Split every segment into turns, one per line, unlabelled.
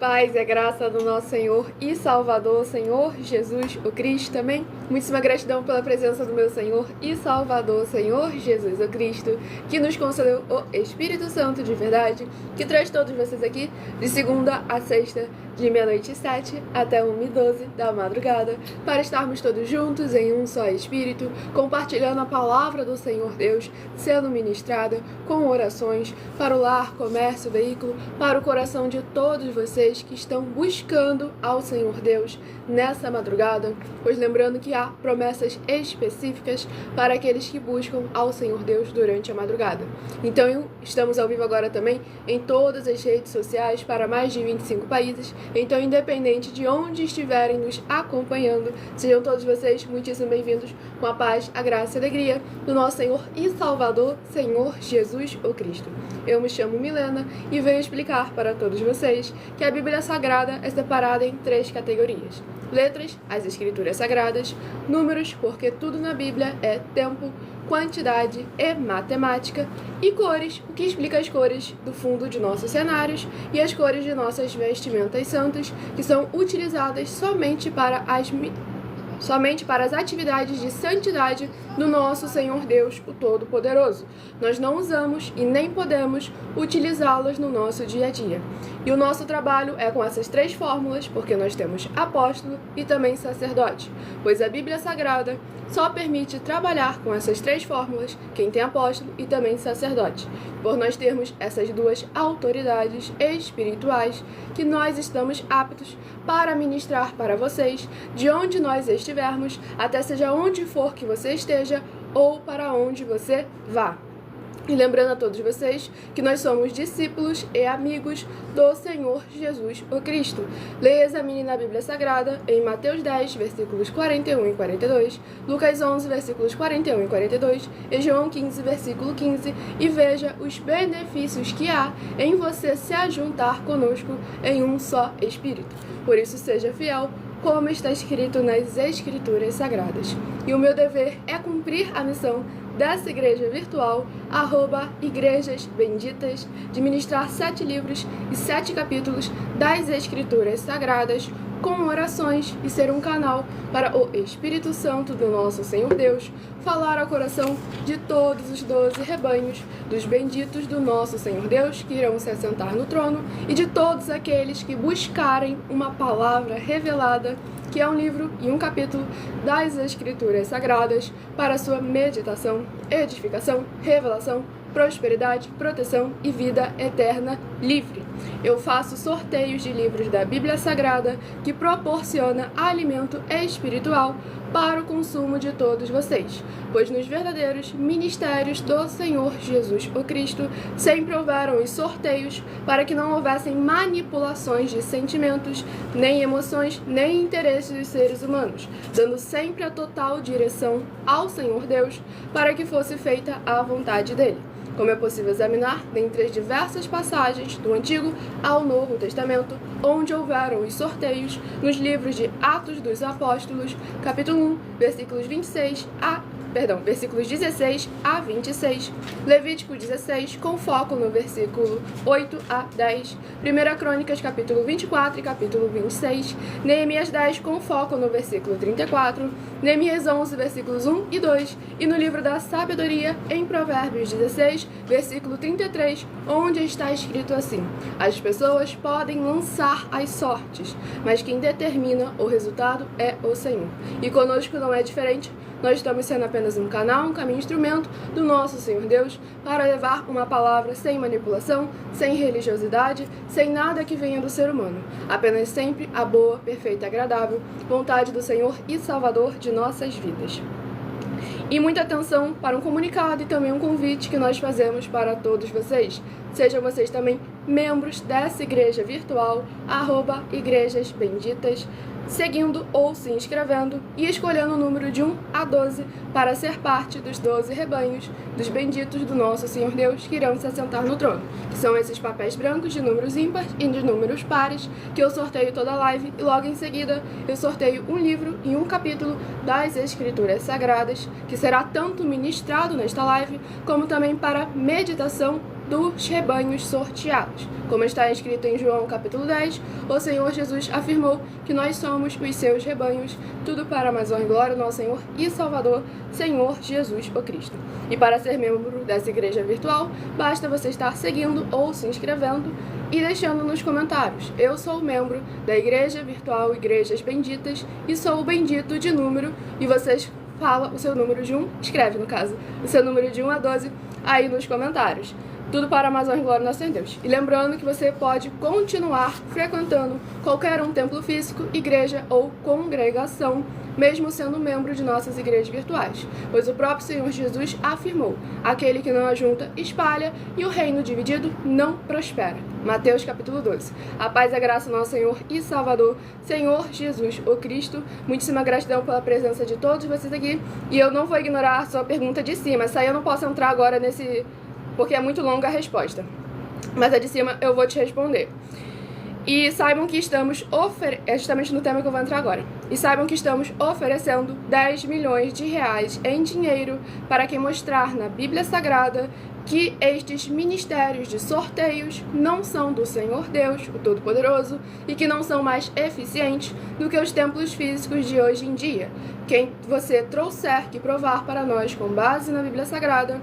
Paz e a graça do nosso Senhor e Salvador, Senhor Jesus, o Cristo também. Muitíssima gratidão pela presença do meu Senhor e Salvador, Senhor Jesus, o Cristo, que nos concedeu o Espírito Santo de verdade, que traz todos vocês aqui de segunda a sexta, de 00h07 até 1h12 da madrugada, para estarmos todos juntos em um só Espírito, compartilhando a palavra do Senhor Deus, sendo ministrada com orações para o lar, comércio, veículo, para o coração de todos vocês que estão buscando ao Senhor Deus nessa madrugada, pois lembrando que há promessas específicas para aqueles que buscam ao Senhor Deus durante a madrugada. Então, estamos ao vivo agora também em todas as redes sociais para mais de 25 países. Então, independente de onde estiverem nos acompanhando, sejam todos vocês muitíssimo bem-vindos com a paz, a graça e a alegria do nosso Senhor e Salvador, Senhor Jesus, o Cristo. Eu me chamo Milena e venho explicar para todos vocês que a Bíblia Sagrada é separada em 3 categorias. Letras, as Escrituras Sagradas; números, porque tudo na Bíblia é tempo, quantidade e matemática; e cores, o que explica as cores do fundo de nossos cenários e as cores de nossas vestimentas santas, que são utilizadas somente para as atividades de santidade do nosso Senhor Deus, o Todo-Poderoso. Nós não usamos e nem podemos utilizá-las no nosso dia a dia. E o nosso trabalho é com essas 3 fórmulas, porque nós temos apóstolo e também sacerdote, pois a Bíblia Sagrada só permite trabalhar com essas 3 fórmulas quem tem apóstolo e também sacerdote, por nós termos essas 2 autoridades espirituais que nós estamos aptos para ministrar para vocês, de onde nós estivermos, até seja onde for que você esteja ou para onde você vá. E lembrando a todos vocês que nós somos discípulos e amigos do Senhor Jesus, o Cristo. Leia e examine na Bíblia Sagrada em Mateus 10, versículos 41 e 42, Lucas 11, versículos 41 e 42, e João 15, versículo 15, e veja os benefícios que há em você se ajuntar conosco em um só Espírito. Por isso, seja fiel, como está escrito nas Escrituras Sagradas. E o meu dever é cumprir a missão dessa igreja virtual, @Igrejas Benditas, de ministrar 7 livros e 7 capítulos das Escrituras Sagradas, com orações, e ser um canal para o Espírito Santo do nosso Senhor Deus falar ao coração de todos os 12 rebanhos dos benditos do nosso Senhor Deus que irão se assentar no trono, e de todos aqueles que buscarem uma palavra revelada, que é um livro e um capítulo das Escrituras Sagradas, para sua meditação, edificação, revelação, prosperidade, proteção e vida eterna livre. Eu faço sorteios de livros da Bíblia Sagrada que proporciona alimento espiritual para o consumo de todos vocês, pois nos verdadeiros ministérios do Senhor Jesus o Cristo sempre houveram os sorteios para que não houvessem manipulações de sentimentos, nem emoções, nem interesses dos seres humanos, dando sempre a total direção ao Senhor Deus para que fosse feita a vontade dele. Como é possível examinar dentre as diversas passagens do Antigo ao Novo Testamento, onde houveram os sorteios nos livros de Atos dos Apóstolos, capítulo 1, versículos 16 a 26, Levítico 16, com foco no versículo 8 a 10, 1 Crônicas, capítulo 24 e capítulo 26, Neemias 10, com foco no versículo 34, Neemias 11, versículos 1 e 2, e no livro da Sabedoria, em Provérbios 16, versículo 33, onde está escrito assim: as pessoas podem lançar as sortes, mas quem determina o resultado é o Senhor. E conosco não é diferente. Nós estamos sendo apenas um canal, um caminho, instrumento do nosso Senhor Deus para levar uma palavra sem manipulação, sem religiosidade, sem nada que venha do ser humano. Apenas sempre a boa, perfeita e agradável vontade do Senhor e Salvador de nossas vidas. E muita atenção para um comunicado e também um convite que nós fazemos para todos vocês. Sejam vocês também membros dessa igreja virtual, @Igrejas Benditas, seguindo ou se inscrevendo e escolhendo o número de 1 a 12 para ser parte dos 12 rebanhos dos benditos do nosso Senhor Deus que irão se assentar no trono, que são esses papéis brancos de números ímpares e de números pares, que eu sorteio toda a live, e logo em seguida eu sorteio um livro e um capítulo das Escrituras Sagradas, que será tanto ministrado nesta live, como também para meditação dos rebanhos sorteados. Como está escrito em João capítulo 10, o Senhor Jesus afirmou que nós somos os seus rebanhos, tudo para a mais honra e glória do nosso Senhor e Salvador, Senhor Jesus o Cristo. E para ser membro dessa igreja virtual, basta você estar seguindo ou se inscrevendo e deixando nos comentários: eu sou membro da igreja virtual Igrejas Benditas e sou o bendito de número, e vocês falam o seu número de 1, escreve no caso, o seu número de 1 a 12 aí nos comentários. Tudo para a mais honra e glória do nosso Senhor Deus. E lembrando que você pode continuar frequentando qualquer templo físico, igreja ou congregação, mesmo sendo membro de nossas igrejas virtuais, pois o próprio Senhor Jesus afirmou: aquele que não ajunta, espalha, e o reino dividido não prospera. Mateus capítulo 12. A paz e a graça do nosso Senhor e Salvador, Senhor Jesus o Cristo. Muitíssima gratidão pela presença de todos vocês aqui, e eu não vou ignorar a sua pergunta de cima. Essa aí eu não posso entrar agora porque é muito longa a resposta, mas a de cima eu vou te responder. E saibam que estamos é justamente no tema que eu vou entrar agora. E saibam que estamos oferecendo 10 milhões de reais em dinheiro para quem mostrar na Bíblia Sagrada que estes ministérios de sorteios não são do Senhor Deus, o Todo-Poderoso, e que não são mais eficientes do que os templos físicos de hoje em dia. Quem você trouxer que provar para nós com base na Bíblia Sagrada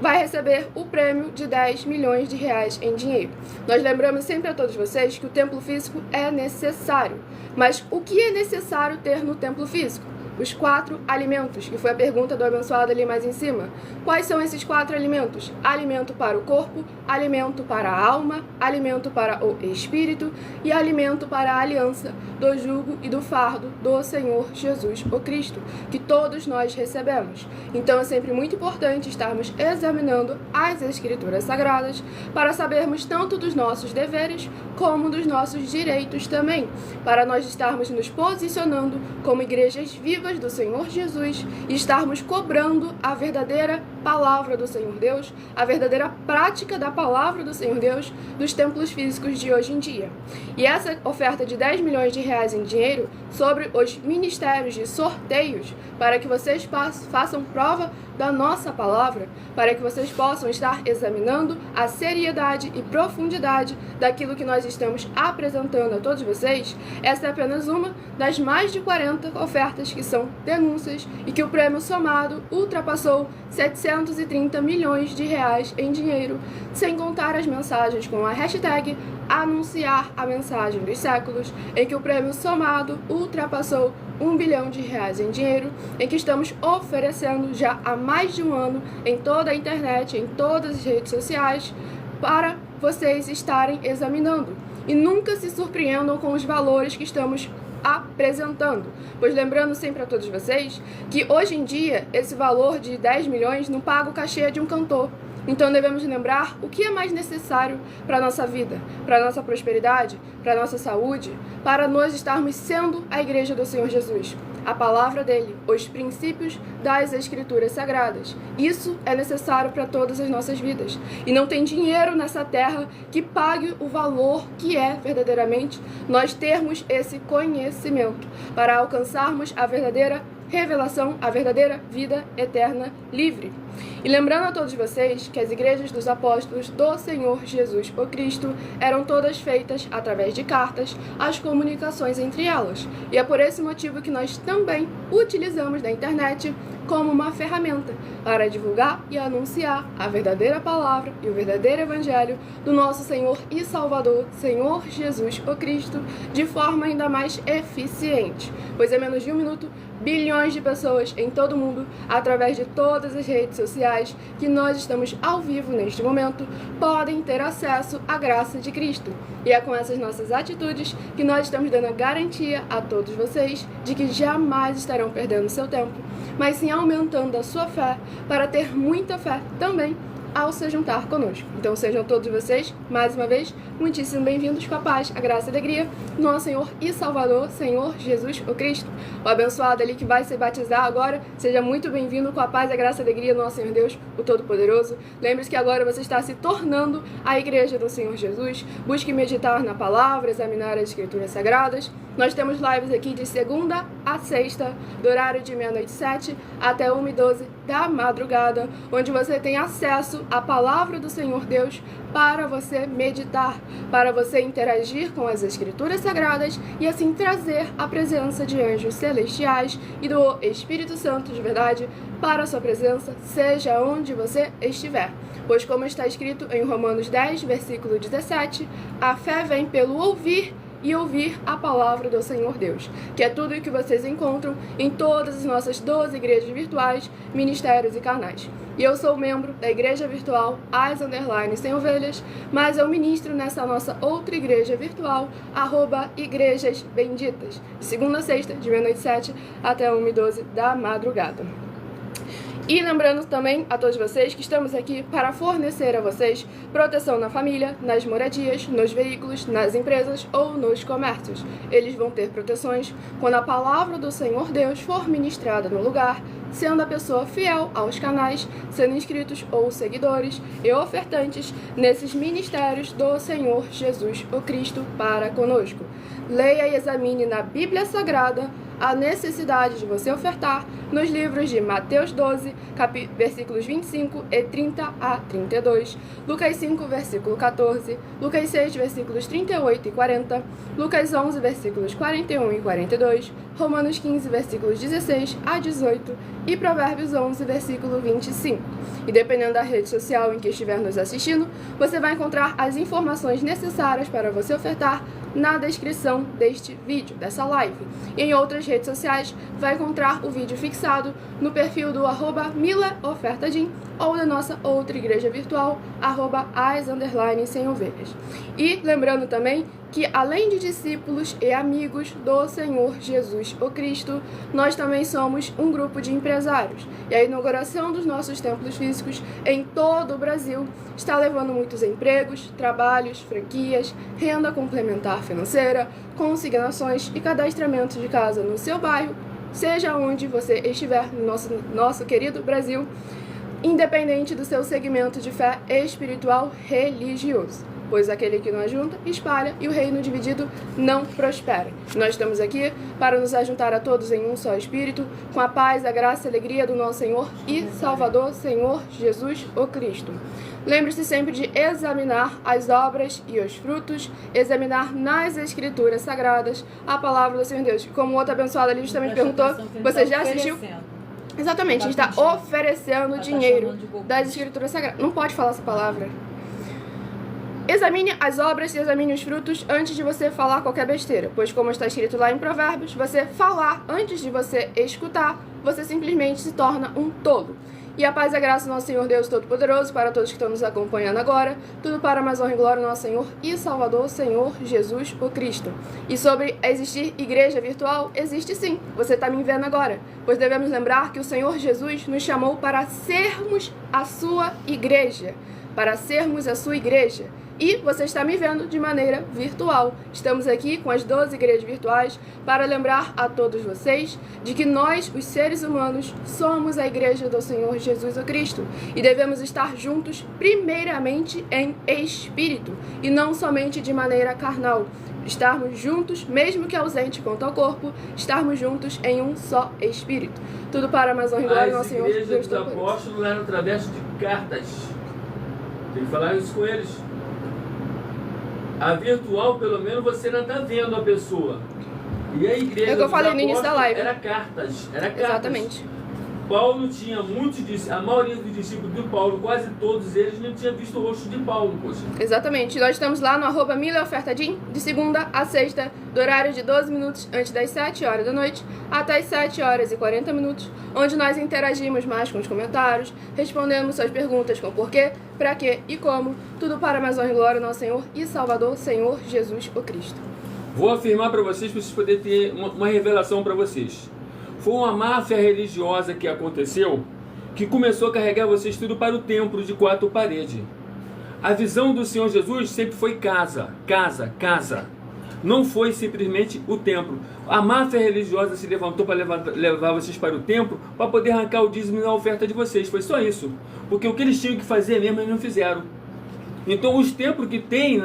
vai receber o prêmio de 10 milhões de reais em dinheiro. Nós lembramos sempre a todos vocês que o templo físico é necessário. Mas o que é necessário ter no templo físico? Os 4 alimentos, que foi a pergunta do abençoado ali mais em cima. Quais são esses 4 alimentos? Alimento para o corpo, alimento para a alma, alimento para o espírito e alimento para a aliança do jugo e do fardo do Senhor Jesus o Cristo, que todos nós recebemos. Então é sempre muito importante estarmos examinando as Escrituras Sagradas para sabermos tanto dos nossos deveres como dos nossos direitos também, para nós estarmos nos posicionando como igrejas vivas do Senhor Jesus e estarmos cobrando a verdadeira palavra do Senhor Deus, a verdadeira prática da palavra do Senhor Deus dos templos físicos de hoje em dia. E essa oferta de 10 milhões de reais em dinheiro sobre os ministérios de sorteios, para que vocês façam prova da nossa palavra, para que vocês possam estar examinando a seriedade e profundidade daquilo que nós estamos apresentando a todos vocês. Essa é apenas uma das mais de 40 ofertas que são denúncias e que o prêmio somado ultrapassou 730 milhões de reais em dinheiro, sem contar as mensagens com a hashtag anunciar a mensagem dos séculos, em que o prêmio somado ultrapassou 1 bilhão de reais em dinheiro, em que estamos oferecendo já há mais de um ano em toda a internet, em todas as redes sociais, para vocês estarem examinando. E nunca se surpreendam com os valores que estamos apresentando, pois lembrando sempre a todos vocês que hoje em dia esse valor de 10 milhões não paga o cachê de um cantor. Então devemos lembrar o que é mais necessário para a nossa vida, para a nossa prosperidade, para a nossa saúde, para nós estarmos sendo a igreja do Senhor Jesus, a palavra dele, os princípios das Escrituras Sagradas. Isso é necessário para todas as nossas vidas. E não tem dinheiro nessa terra que pague o valor que é verdadeiramente nós termos esse conhecimento para alcançarmos a verdadeira revelação, a verdadeira vida eterna livre. E lembrando a todos vocês que as igrejas dos apóstolos do Senhor Jesus o Cristo eram todas feitas através de cartas, as comunicações entre elas. E é por esse motivo que nós também utilizamos da internet como uma ferramenta para divulgar e anunciar a verdadeira palavra e o verdadeiro evangelho do nosso Senhor e Salvador, Senhor Jesus o Cristo, de forma ainda mais eficiente. Pois em menos de um minuto, bilhões de pessoas em todo o mundo, através de todas as redes sociais que nós estamos ao vivo neste momento, podem ter acesso à graça de Cristo. E é com essas nossas atitudes que nós estamos dando a garantia a todos vocês de que jamais estarão perdendo seu tempo, mas sim aumentando a sua fé para ter muita fé também ao se juntar conosco. Então sejam todos vocês, mais uma vez, muitíssimo bem-vindos com a paz, a graça e a alegria do nosso Senhor e Salvador, Senhor Jesus o Cristo. O abençoado ali que vai se batizar agora, seja muito bem-vindo com a paz, a graça e a alegria do nosso Senhor Deus, o Todo-Poderoso. Lembre-se que agora você está se tornando a igreja do Senhor Jesus. Busque meditar na palavra, examinar as Escrituras Sagradas. Nós temos lives aqui de segunda a sexta, do horário de 00h07 até 1h12 da madrugada, onde você tem acesso à palavra do Senhor Deus para você meditar, para você interagir com as Escrituras Sagradas e assim trazer a presença de anjos celestiais e do Espírito Santo de verdade para a sua presença, seja onde você estiver. Pois como está escrito em Romanos 10, versículo 17, a fé vem pelo ouvir e ouvir a palavra do Senhor Deus, que é tudo o que vocês encontram em todas as nossas 12 igrejas virtuais, ministérios e canais. E eu sou membro da igreja virtual @Sem Ovelhas, mas eu ministro nessa nossa outra igreja virtual, @Igrejas Benditas, de segunda a sexta, de 00h07 até 1h12 da madrugada. E lembrando também a todos vocês que estamos aqui para fornecer a vocês proteção na família, nas moradias, nos veículos, nas empresas ou nos comércios. Eles vão ter proteções quando a palavra do Senhor Deus for ministrada no lugar, sendo a pessoa fiel aos canais, sendo inscritos ou seguidores e ofertantes nesses ministérios do Senhor Jesus, o Cristo, para conosco. Leia e examine na Bíblia Sagrada a necessidade de você ofertar nos livros de Mateus 12, versículos 25 e 30 a 32, Lucas 5, versículo 14, Lucas 6, versículos 38 e 40, Lucas 11, versículos 41 e 42, Romanos 15, versículos 16 a 18 e Provérbios 11, versículo 25. E dependendo da rede social em que estiver nos assistindo, você vai encontrar as informações necessárias para você ofertar na descrição deste vídeo, dessa live. E em outras redes sociais, vai encontrar o vídeo fixado no perfil do @MilaOfertadim ou da nossa outra igreja virtual, @Sem Ovelhas. E lembrando também que, além de discípulos e amigos do Senhor Jesus, o Cristo, nós também somos um grupo de empresários. E a inauguração dos nossos templos físicos em todo o Brasil está levando muitos empregos, trabalhos, franquias, renda complementar financeira, consignações e cadastramento de casa no seu bairro, seja onde você estiver no nosso querido Brasil, independente do seu segmento de fé espiritual religioso. Pois aquele que não ajunta, espalha, e o reino dividido não prospera. Nós estamos aqui para nos ajuntar a todos em um só Espírito, com a paz, a graça e a alegria do nosso Senhor e Salvador, Senhor Jesus, o Cristo. Lembre-se sempre de examinar as obras e os frutos, examinar nas Escrituras Sagradas a palavra do Senhor Deus. Como o outro abençoado ali justamente perguntou, você já assistiu? Exatamente, a gente está oferecendo dinheiro das Escrituras Sagradas. Não pode falar essa palavra. Examine as obras e examine os frutos antes de você falar qualquer besteira, pois como está escrito lá em Provérbios, você falar antes de você escutar, você simplesmente se torna um tolo. E a paz e a graça do nosso Senhor Deus Todo-Poderoso para todos que estão nos acompanhando agora, tudo para a mais honra e glória do nosso Senhor e Salvador, Senhor Jesus, o Cristo. E sobre existir igreja virtual, existe sim, você está me vendo agora, pois devemos lembrar que o Senhor Jesus nos chamou para sermos a sua igreja, E você está me vendo de maneira virtual. Estamos aqui com as 12 igrejas virtuais para lembrar a todos vocês de que nós, os seres humanos, somos a igreja do Senhor Jesus o Cristo e devemos estar juntos primeiramente em espírito e não somente de maneira carnal. Estarmos juntos, mesmo que ausente quanto ao corpo, estarmos juntos em um só espírito. Tudo para a mais honra e glória do nosso Senhor Jesus.
As igrejas dos apóstolos eram através de cartas. Tem que falar isso com eles. A virtual, pelo menos, você não está vendo a pessoa. E a igreja
é o que eu falei no início da live.
Era cartas.
Exatamente.
Paulo tinha muitos discípulos, a maioria dos discípulos de Paulo, quase todos eles, não tinha visto o rosto de Paulo, poxa.
Exatamente. Nós estamos lá no @MilaOfertadim, de segunda a sexta, do horário de 12 minutos antes das 7 horas da noite, até as 7 horas e 40 minutos, onde nós interagimos mais com os comentários, respondemos suas perguntas com porquê, pra quê e como, tudo para a mais honra e glória do nosso Senhor e Salvador, Senhor Jesus o Cristo.
Vou afirmar para vocês poderem ter uma revelação para vocês. Foi uma máfia religiosa que aconteceu, que começou a carregar vocês tudo para o templo de 4 paredes. A visão do Senhor Jesus sempre foi casa, casa, casa. Não foi simplesmente o templo. A máfia religiosa se levantou para levar vocês para o templo para poder arrancar o dízimo na oferta de vocês. Foi só isso. Porque o que eles tinham que fazer mesmo, eles não fizeram. Então os templos que tem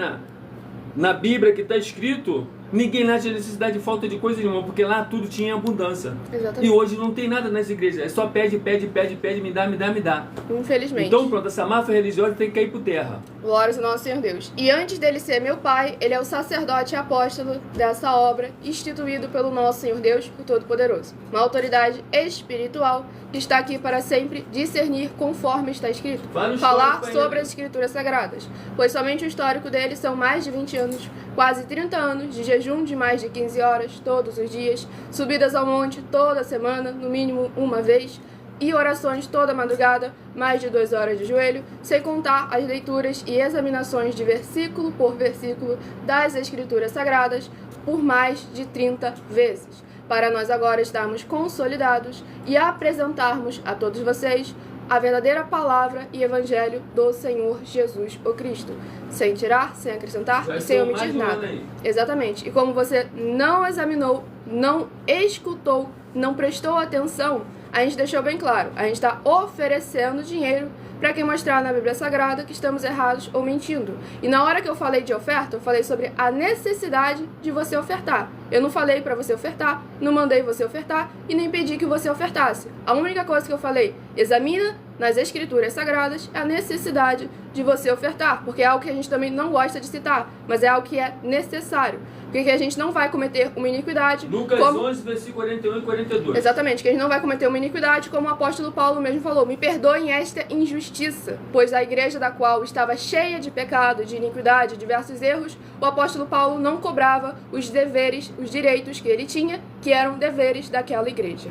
na Bíblia, que está escrito, Ninguém lá tinha necessidade de falta de coisa nenhuma, porque lá tudo tinha em abundância.
Exatamente.
E hoje não tem nada nas igrejas, é só pede, pede, pede, pede, me dá, me dá, me dá.
Infelizmente.
Então pronto, essa máfia religiosa tem que cair por terra.
Glórias ao nosso Senhor Deus. E antes dele ser meu pai, ele é o sacerdote e apóstolo dessa obra, instituído pelo nosso Senhor Deus, o Todo-Poderoso. Uma autoridade espiritual que está aqui para sempre discernir conforme está escrito. Falar sobre as escrituras sagradas. Pois somente o histórico dele são mais de 20 anos, quase 30 anos de jejum de mais de 15 horas todos os dias, subidas ao monte toda semana, no mínimo uma vez, e orações toda madrugada, mais de 2 horas de joelho, sem contar as leituras e examinações de versículo por versículo das Escrituras Sagradas por mais de 30 vezes, para nós agora estarmos consolidados e apresentarmos a todos vocês a verdadeira palavra e evangelho do Senhor Jesus o Cristo, sem tirar, sem acrescentar e sem omitir nada. Exatamente. E como você não examinou, não escutou, não prestou atenção, a gente deixou bem claro, a gente está oferecendo dinheiro para quem mostrar na Bíblia Sagrada que estamos errados ou mentindo. E na hora que eu falei de oferta, eu falei sobre a necessidade de você ofertar. Eu não falei para você ofertar, não mandei você ofertar e nem pedi que você ofertasse. A única coisa que eu falei, examina nas Escrituras Sagradas a necessidade de você ofertar, porque é algo que a gente também não gosta de citar, mas é algo que é necessário. Porque a gente não vai cometer uma iniquidade.
Lucas 11, versículo 41 e 42.
Exatamente, que a gente não vai cometer uma iniquidade, como o apóstolo Paulo mesmo falou. Me perdoem esta injustiça, pois a igreja da qual estava cheia de pecado, de iniquidade, diversos erros, o apóstolo Paulo não cobrava os deveres, os direitos que ele tinha, que eram deveres daquela igreja.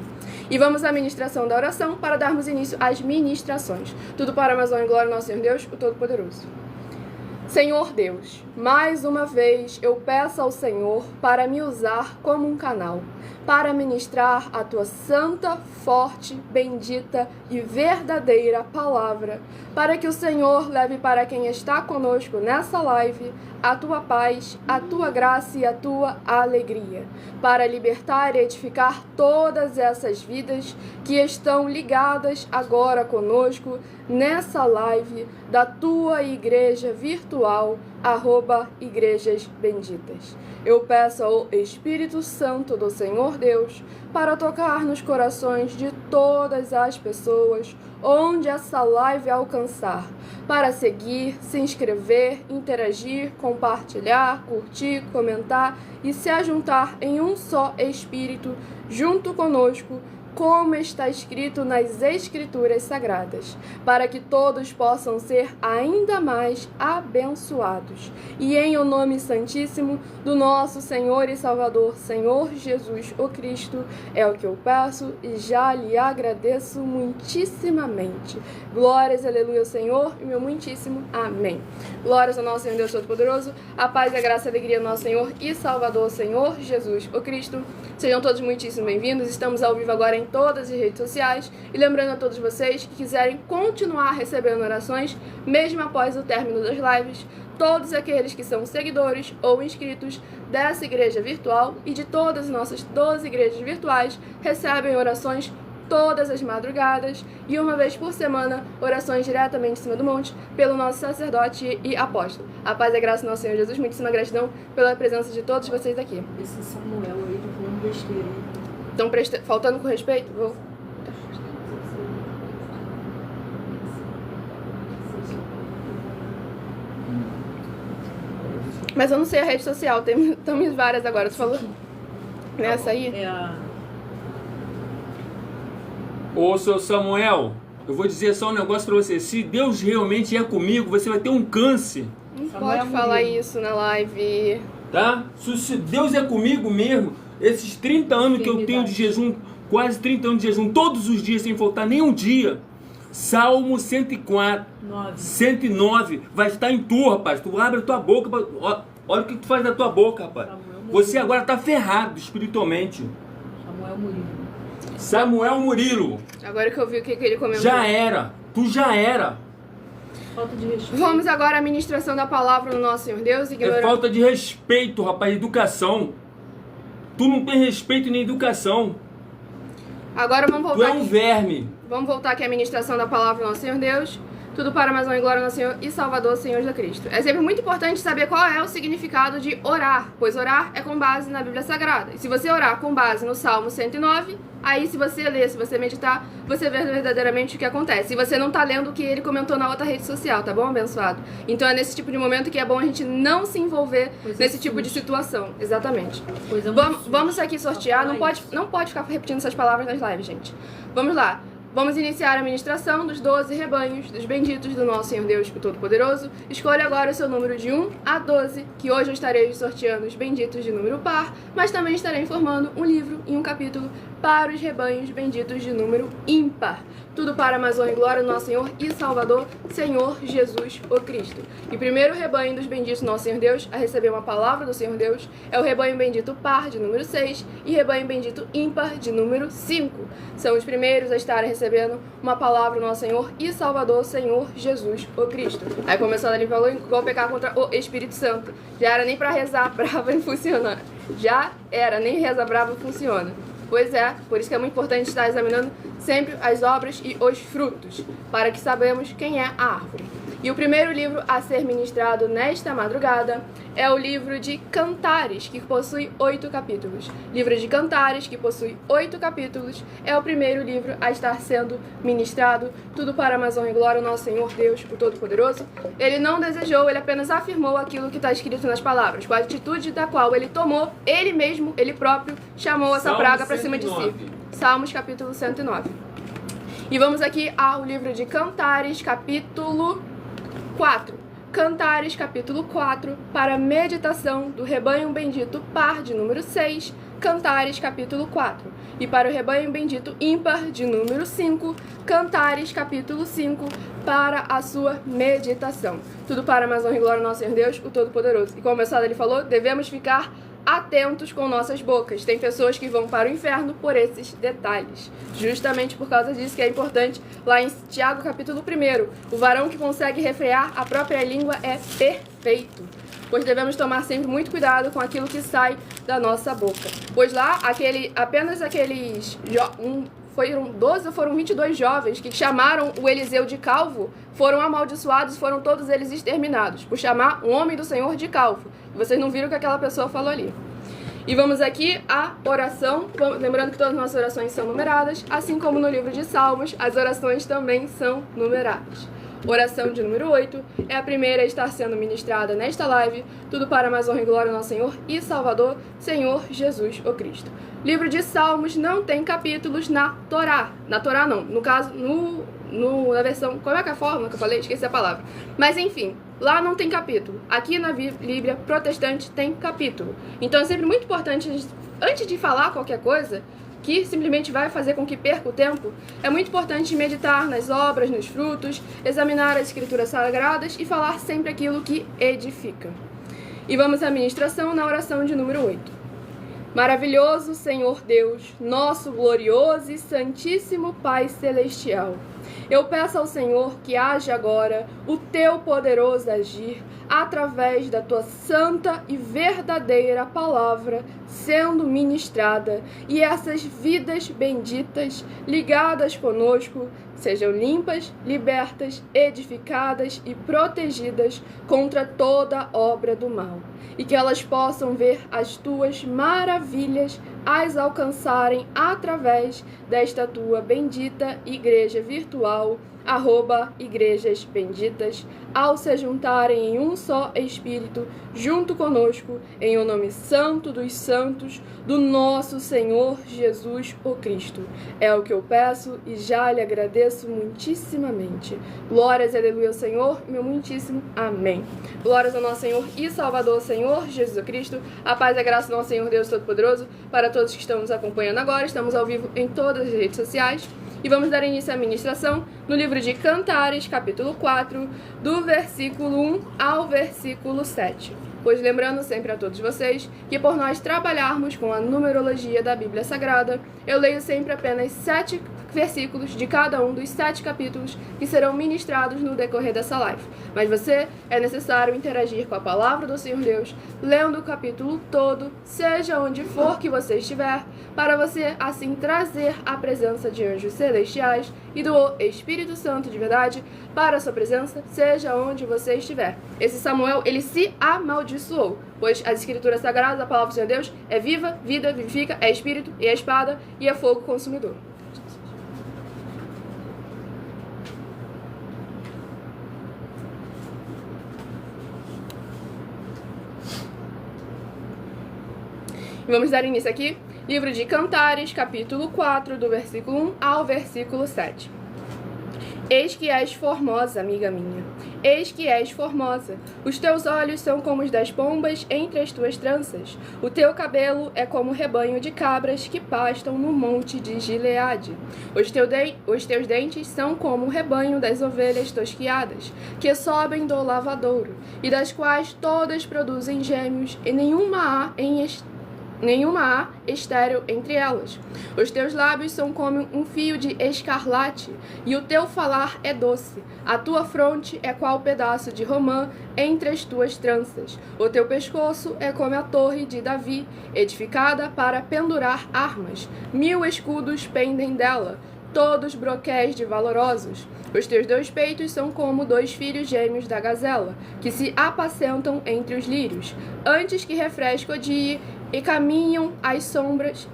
E vamos à ministração da oração para darmos início às ministrações. Tudo para a mais honra e glória ao nosso Senhor Deus, o Todo-Poderoso. Senhor Deus, mais uma vez eu peço ao Senhor para me usar como um canal, para ministrar a tua santa, forte, bendita e verdadeira palavra, para que o Senhor leve para quem está conosco nessa live a tua paz, a tua graça e a tua alegria, para libertar e edificar todas essas vidas que estão ligadas agora conosco nessa live da tua igreja virtual, @Igrejas Benditas. Eu peço ao Espírito Santo do Senhor Deus para tocar nos corações de todas as pessoas onde essa live alcançar, para seguir, se inscrever, interagir, compartilhar, curtir, comentar e se ajuntar em um só Espírito junto conosco, como está escrito nas Escrituras Sagradas, para que todos possam ser ainda mais abençoados. E em o nome santíssimo do nosso Senhor e Salvador, Senhor Jesus o Cristo, é o que eu peço e já lhe agradeço muitíssimamente. Glórias, aleluia ao Senhor e meu muitíssimo amém. Glórias ao nosso Senhor Deus Todo-Poderoso, a paz, a graça e a alegria do nosso Senhor e Salvador, Senhor Jesus o Cristo. Sejam todos muitíssimo bem-vindos. Estamos ao vivo agora em todas as redes sociais. E lembrando a todos vocês que quiserem continuar recebendo orações, mesmo após o término das lives, todos aqueles que são seguidores ou inscritos dessa igreja virtual e de todas as nossas 12 igrejas virtuais recebem orações todas as madrugadas e uma vez por semana, orações diretamente em cima do monte pelo nosso sacerdote e apóstolo. A paz e a graça do nosso Senhor Jesus, muitíssima gratidão pela presença de todos vocês aqui.
Esse Samuel aí tá falando besteira.
Estão faltando com respeito? Vou... Mas eu não sei a rede social, tem várias agora. Você falou nessa aí?
É a...
Ô, seu Samuel, eu vou dizer só um negócio pra você. Se Deus realmente é comigo, você vai ter um câncer.
Não pode falar isso na live.
Tá? Se Deus é comigo mesmo, esses 30 anos que eu tenho de jejum, quase 30 anos de jejum, todos os dias, sem faltar nenhum dia. Salmo 104, 109, vai estar em tu, rapaz. Tu abre a tua boca, olha o que tu faz na tua boca, rapaz. Você agora tá ferrado espiritualmente.
Samuel Murilo.
Samuel Murilo.
Agora que eu vi o que ele comentou.
Já era. Tu já era.
Falta de respeito.
Vamos agora à ministração da palavra do nosso Senhor Deus.
É falta de respeito, rapaz. Educação. Tu não tem respeito nem educação.
Agora vamos voltar.
Tu é um verme.
Vamos voltar aqui à ministração da palavra do nosso Senhor Deus. Tudo para mais honra e glória ao nosso Senhor e Salvador, Senhor Jesus Cristo. É sempre muito importante saber qual é o significado de orar, pois orar é com base na Bíblia Sagrada. E se você orar com base no Salmo 109, aí se você ler, se você meditar, você vê verdadeiramente o que acontece. E você não tá lendo o que ele comentou na outra rede social, tá bom, abençoado? Então é nesse tipo de momento que é bom a gente não se envolver nesse tipo de situação. Exatamente. Vamos aqui sortear, não pode ficar repetindo essas palavras nas lives, gente. Vamos lá. Vamos iniciar a ministração dos 12 rebanhos dos benditos do nosso Senhor Deus Todo-Poderoso. Escolha agora o seu número de 1 a 12, que hoje eu estarei sorteando os benditos de número par, mas também estarei informando um livro e um capítulo para os rebanhos benditos de número ímpar. Tudo para a honra e glória do nosso Senhor e Salvador, Senhor Jesus o Cristo. E o primeiro rebanho dos benditos do nosso Senhor Deus a receber uma palavra do Senhor Deus é o rebanho bendito par de número 6 e rebanho bendito ímpar de número 5. São os primeiros a estarem recebendo uma palavra do nosso Senhor e Salvador, Senhor Jesus o Cristo. Aí começou ali, falou igual pecar contra o Espírito Santo. Já era nem para rezar brava não funciona. Já era, nem reza brava funciona. Pois é, por isso que é muito importante estar examinando sempre as obras e os frutos, para que sabemos quem é a árvore. E o primeiro livro a ser ministrado nesta madrugada é o livro de Cantares, que possui 8 capítulos. Livro de Cantares, que possui 8 capítulos, é o primeiro livro a estar sendo ministrado. Tudo para a honra e glória ao nosso Senhor Deus, o Todo-Poderoso. Ele não desejou, ele apenas afirmou aquilo que está escrito nas palavras, com a atitude da qual ele tomou, ele mesmo, ele próprio, chamou essa praga para cima de si. Salmos, capítulo 109. E vamos aqui ao livro de Cantares, capítulo 4. Cantares, capítulo 4, para meditação do rebanho bendito par de número 6, Cantares, capítulo 4. E para o rebanho bendito ímpar de número 5, Cantares, capítulo 5, para a sua meditação. Tudo para a honra e glória ao nosso Senhor Deus, o Todo-Poderoso. E como o ele falou, devemos ficar atentos com nossas bocas. Tem pessoas que vão para o inferno por esses detalhes. Justamente por causa disso que é importante, lá em Tiago capítulo 1, o varão que consegue refrear a própria língua é perfeito. Pois devemos tomar sempre muito cuidado com aquilo que sai da nossa boca. Pois lá, apenas aqueles... Foram 12 ou foram 22 jovens que chamaram o Eliseu de calvo, foram amaldiçoados, foram todos eles exterminados, por chamar um homem do Senhor de calvo. Vocês não viram o que aquela pessoa falou ali. E vamos aqui à oração, lembrando que todas as nossas orações são numeradas, assim como no livro de Salmos, as orações também são numeradas. Oração de número 8 é a primeira a estar sendo ministrada nesta live, tudo para a honra e glória ao nosso Senhor e Salvador, Senhor Jesus o Cristo. Livro de Salmos não tem capítulos na Torá. Na Torá não, no caso, na versão, como é que é a fórmula que eu falei? Esqueci a palavra. Mas enfim, lá não tem capítulo. Aqui na Bíblia protestante tem capítulo. Então é sempre muito importante, antes de falar qualquer coisa, que simplesmente vai fazer com que perca o tempo, é muito importante meditar nas obras, nos frutos, examinar as escrituras sagradas e falar sempre aquilo que edifica. E vamos à ministração na oração de número 8. Maravilhoso Senhor Deus, nosso glorioso e santíssimo Pai Celestial, eu peço ao Senhor que haja agora o teu poderoso agir através da tua santa e verdadeira palavra sendo ministrada e essas vidas benditas ligadas conosco sejam limpas, libertas, edificadas e protegidas contra toda obra do mal e que elas possam ver as tuas maravilhas as alcançarem através desta tua bendita igreja virtual, @igrejas benditas, ao se juntarem em um só Espírito, junto conosco, em o nome santo dos santos, do nosso Senhor Jesus o Cristo. É o que eu peço e já lhe agradeço muitíssimamente. Glórias, aleluia ao Senhor, meu muitíssimo amém. Glórias ao nosso Senhor e Salvador, Senhor Jesus o Cristo. A paz e a graça do nosso Senhor Deus Todo-Poderoso para todos que estão nos acompanhando agora. Estamos ao vivo em todas as redes sociais. E vamos dar início à ministração no livro de Cantares, capítulo 4, do versículo 1 ao versículo 7. Pois lembrando sempre a todos vocês que por nós trabalharmos com a numerologia da Bíblia Sagrada, eu leio sempre apenas 7 versículos de cada um dos 7 capítulos que serão ministrados no decorrer dessa live. Mas é necessário interagir com a palavra do Senhor Deus, lendo o capítulo todo, seja onde for que você estiver, para você assim trazer a presença de anjos celestiais e do Espírito Santo de verdade para a sua presença, seja onde você estiver. Esse Samuel, ele se amaldiçoou, pois as escrituras sagradas, a palavra do Senhor Deus, é viva, vida, vivifica, é espírito e é espada e é fogo consumidor. Vamos dar início aqui, livro de Cantares, capítulo 4, do versículo 1 ao versículo 7. Eis que és formosa, amiga minha, eis que és formosa. Os teus olhos são como os das pombas entre as tuas tranças. O teu cabelo é como um rebanho de cabras que pastam no monte de Gileade. Os teus dentes são como um rebanho das ovelhas tosquiadas, que sobem do lavadouro, e das quais todas produzem gêmeos, e nenhuma há estéril entre elas. Os teus lábios são como um fio de escarlate, e o teu falar é doce. A tua fronte é qual pedaço de romã entre as tuas tranças. O teu pescoço é como a torre de Davi, edificada para pendurar armas. 1000 escudos pendem dela, todos broquéis de valorosos. Os teus 2 peitos são como 2 filhos gêmeos da gazela, que se apacentam entre os lírios. Antes que refresque o dia e caiam as sombras,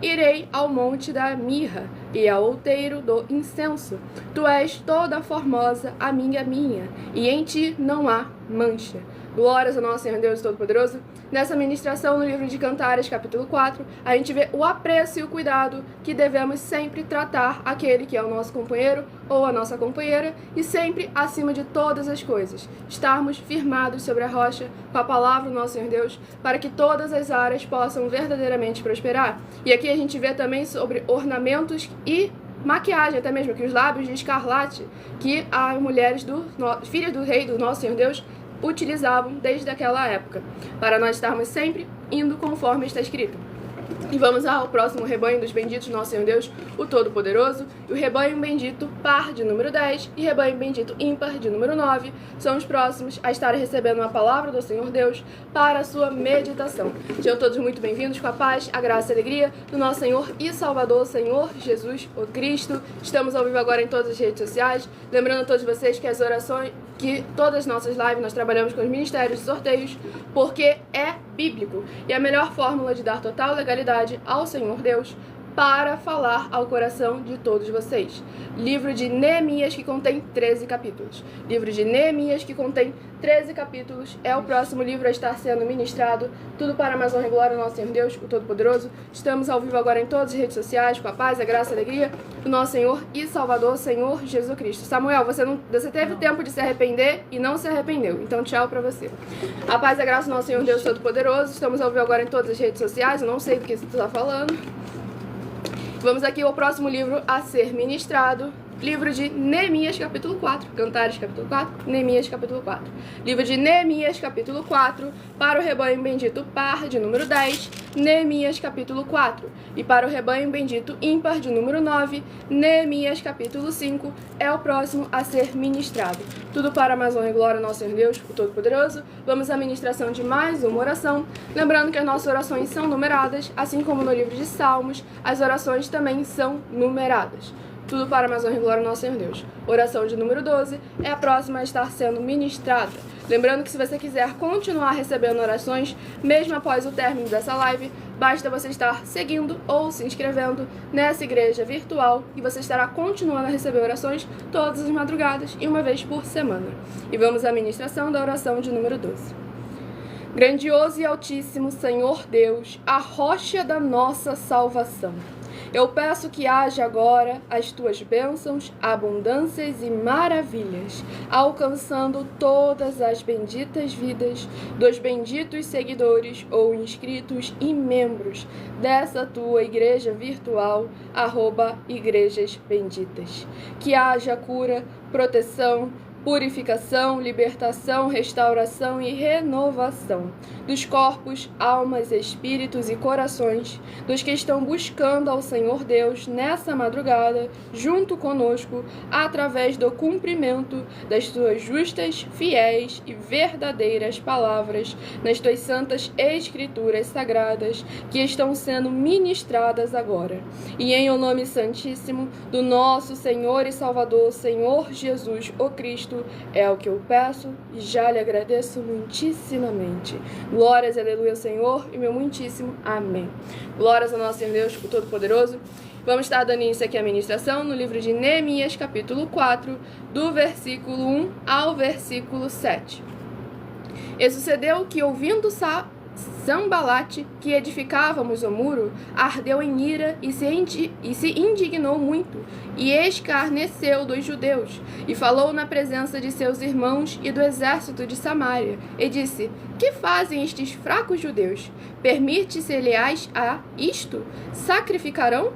irei ao monte da mirra e ao outeiro do incenso. Tu és toda formosa, amiga minha, e em ti não há mancha. Glórias ao nosso Senhor Deus Todo-Poderoso. Nessa ministração no livro de Cantares, capítulo 4, a gente vê o apreço e o cuidado que devemos sempre tratar aquele que é o nosso companheiro ou a nossa companheira, e sempre, acima de todas as coisas, estarmos firmados sobre a rocha com a palavra do nosso Senhor Deus, para que todas as áreas possam verdadeiramente prosperar. E aqui a gente vê também sobre ornamentos e maquiagem, até mesmo que os lábios de escarlate que as mulheres filhas do rei do nosso Senhor Deus utilizavam desde aquela época, para nós estarmos sempre indo conforme está escrito. E vamos ao próximo rebanho dos benditos, nosso Senhor Deus, o Todo-Poderoso, e o rebanho bendito par de número 10 e rebanho bendito ímpar de número 9 são os próximos a estarem recebendo uma palavra do Senhor Deus para a sua meditação. Sejam todos muito bem-vindos com a paz, a graça e a alegria do nosso Senhor e Salvador, Senhor Jesus, o Cristo. Estamos ao vivo agora em todas as redes sociais, lembrando a todos vocês que as orações, que todas as nossas lives nós trabalhamos com os ministérios de sorteios, porque é bíblico e a melhor fórmula de dar total legalidade ao Senhor Deus para falar ao coração de todos vocês. Livro de Neemias, que contém 13 capítulos. Livro de Neemias, que contém 13 capítulos, é o próximo livro a estar sendo ministrado. Tudo para mais honra e glória ao nosso Senhor Deus, o Todo-Poderoso. Estamos ao vivo agora em todas as redes sociais, com a paz, a graça e a alegria do nosso Senhor e Salvador, Senhor Jesus Cristo. Samuel, você teve tempo de se arrepender e não se arrependeu, então tchau pra você. A paz e a graça do nosso Senhor Deus Todo-Poderoso. Estamos ao vivo agora em todas as redes sociais, eu não sei do que você está falando. Vamos aqui ao próximo livro a ser ministrado. Livro de Neemias, capítulo 4. Cantares, capítulo 4. Neemias, capítulo 4. Livro de Neemias, capítulo 4. Para o rebanho bendito par, de número 10. Neemias, capítulo 4. E para o rebanho bendito ímpar, de número 9. Neemias, capítulo 5. É o próximo a ser ministrado. Tudo para mais honra e glória ao nosso Senhor Deus, o Todo-Poderoso. Vamos à ministração de mais uma oração. Lembrando que as nossas orações são numeradas, assim como no livro de Salmos, as orações também são numeradas. Tudo para mais honra e glória ao nosso Senhor Deus. Oração de número 12 é a próxima a estar sendo ministrada. Lembrando que se você quiser continuar recebendo orações, mesmo após o término dessa live, basta você estar seguindo ou se inscrevendo nessa igreja virtual e você estará continuando a receber orações todas as madrugadas e uma vez por semana. E vamos à ministração da oração de número 12. Grandioso e altíssimo Senhor Deus, a rocha da nossa salvação, eu peço que haja agora as tuas bênçãos, abundâncias e maravilhas, alcançando todas as benditas vidas dos benditos seguidores ou inscritos e membros dessa tua igreja virtual, @igrejas benditas. Que haja cura, proteção, purificação, libertação, restauração e renovação dos corpos, almas, espíritos e corações dos que estão buscando ao Senhor Deus nessa madrugada, junto conosco, através do cumprimento das tuas justas, fiéis e verdadeiras palavras nas tuas santas escrituras sagradas que estão sendo ministradas agora. E em o nome santíssimo do nosso Senhor e Salvador, Senhor Jesus, o Cristo, é o que eu peço e já lhe agradeço muitíssimamente. Glórias, aleluia, Senhor, e meu muitíssimo amém. Glórias ao nosso Senhor Deus, o Todo-Poderoso. Vamos estar dando início aqui à ministração no livro de Neemias, capítulo 4, do versículo 1 ao versículo 7. E sucedeu que, ouvindo Sambalate, que edificávamos o muro, ardeu em ira e se indignou muito, e escarneceu dos judeus, e falou na presença de seus irmãos e do exército de Samaria, e disse: Que fazem estes fracos judeus? Permite-se-lhes a isto? Sacrificarão?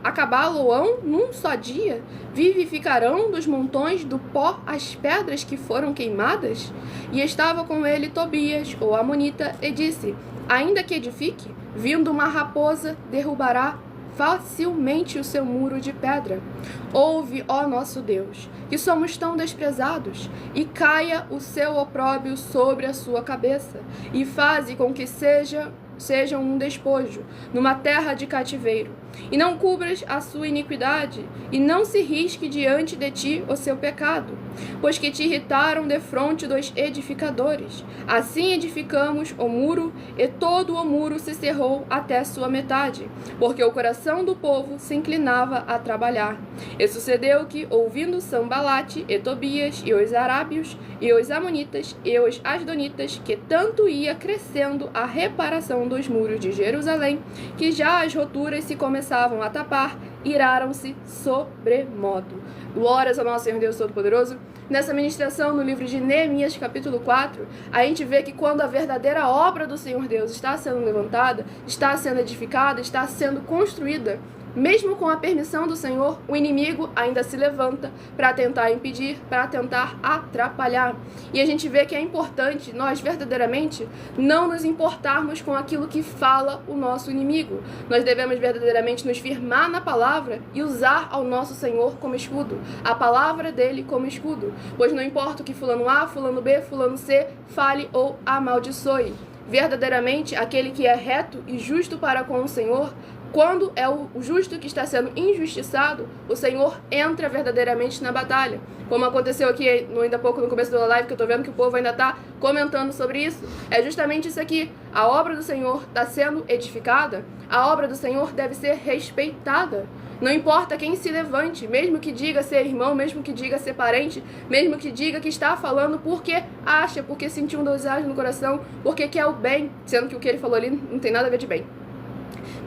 Acabá-lo-ão num só dia? Vivificarão dos montões do pó as pedras que foram queimadas? E estava com ele Tobias, o amonita, e disse: Ainda que edifique, vindo uma raposa, derrubará facilmente o seu muro de pedra. Ouve, ó nosso Deus, que somos tão desprezados, e caia o seu opróbrio sobre a sua cabeça, e faze com que sejam um despojo, numa terra de cativeiro. E não cubras a sua iniquidade, e não se risque diante de ti o seu pecado, pois que te irritaram defronte dos edificadores. Assim edificamos o muro, e todo o muro se cerrou até sua metade, porque o coração do povo se inclinava a trabalhar. E sucedeu que, ouvindo Sambalate e Tobias, e os arábios, e os amonitas, e os asdonitas, que tanto ia crescendo a reparação dos muros de Jerusalém, que já as roturas se começavam a tapar, iraram-se sobremodo. Glórias ao nosso Senhor Deus Todo-Poderoso. Nessa ministração no livro de Neemias, capítulo 4, a gente vê que quando a verdadeira obra do Senhor Deus está sendo levantada, está sendo edificada, está sendo construída, mesmo com a permissão do Senhor, o inimigo ainda se levanta para tentar impedir, para tentar atrapalhar. E a gente vê que é importante nós verdadeiramente não nos importarmos com aquilo que fala o nosso inimigo. Nós devemos verdadeiramente nos firmar na palavra e usar ao nosso Senhor como escudo, a palavra dele como escudo. Pois não importa o que fulano A, fulano B, fulano C fale ou amaldiçoe. Verdadeiramente, aquele que é reto e justo para com o Senhor, quando é o justo que está sendo injustiçado, o Senhor entra verdadeiramente na batalha. Como aconteceu aqui ainda há pouco no começo da live, que eu estou vendo que o povo ainda está comentando sobre isso. É justamente isso aqui. A obra do Senhor está sendo edificada, a obra do Senhor deve ser respeitada. Não importa quem se levante, mesmo que diga ser irmão, mesmo que diga ser parente, mesmo que diga que está falando porque acha, porque sentiu um desejo no coração, porque quer o bem, sendo que o que ele falou ali não tem nada a ver de bem.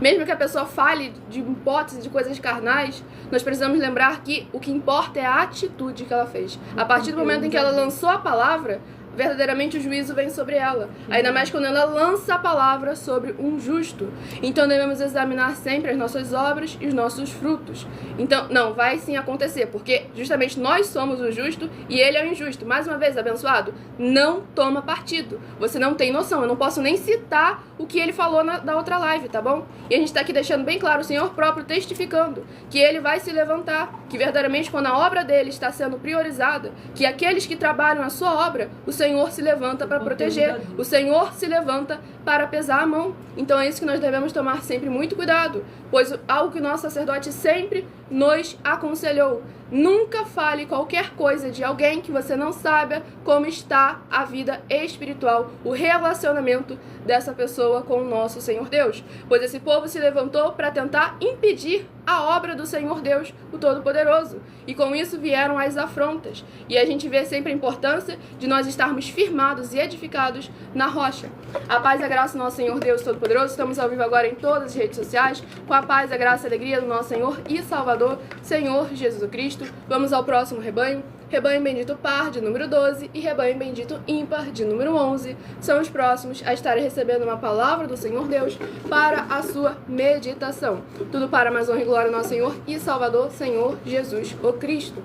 Mesmo que a pessoa fale de hipóteses, de coisas carnais, nós precisamos lembrar que o que importa é a atitude que ela fez. A partir do momento em que ela lançou a palavra, verdadeiramente o juízo vem sobre ela. Ainda mais quando ela lança a palavra sobre um justo. Então devemos examinar sempre as nossas obras e os nossos frutos. Então, não, vai sim acontecer, porque justamente nós somos o justo e ele é o injusto. Mais uma vez, abençoado, não toma partido. Você não tem noção, eu não posso nem citar o que ele falou da outra live, tá bom? E a gente está aqui deixando bem claro, o Senhor próprio testificando que ele vai se levantar, que verdadeiramente quando a obra dele está sendo priorizada, que aqueles que trabalham a sua obra, o Senhor se levanta para proteger, o Senhor se levanta para pesar a mão. Então é isso que nós devemos tomar sempre muito cuidado, pois algo que o nosso sacerdote sempre nos aconselhou: nunca fale qualquer coisa de alguém que você não saiba como está a vida espiritual, o relacionamento dessa pessoa com o nosso Senhor Deus. Pois esse povo se levantou para tentar impedir a obra do Senhor Deus, o Todo-Poderoso. E com isso vieram as afrontas. E a gente vê sempre a importância de nós estarmos firmados e edificados na rocha. A paz e a graça do nosso Senhor Deus Todo-Poderoso. Estamos ao vivo agora em todas as redes sociais, com a paz, a graça e a alegria do nosso Senhor e Salvador, Senhor Jesus Cristo. Vamos ao próximo rebanho. Rebanho bendito par, de número 12, e rebanho bendito ímpar, de número 11, são os próximos a estarem recebendo uma palavra do Senhor Deus para a sua meditação. Tudo para mais honra e glória ao nosso Senhor e Salvador, Senhor Jesus o Cristo.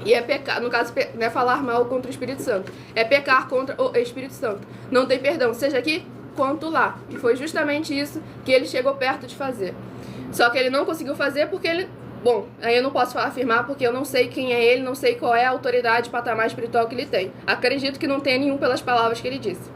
E é pecar, no caso, não é falar mal contra o Espírito Santo, é pecar contra o Espírito Santo. Não tem perdão, seja aqui quanto lá. E foi justamente isso que ele chegou perto de fazer. Só que ele não conseguiu fazer porque ele... Bom, aí eu não posso afirmar porque eu não sei quem é ele, não sei qual é a autoridade patamar espiritual que ele tem. Acredito que não tenha nenhum pelas palavras que ele disse.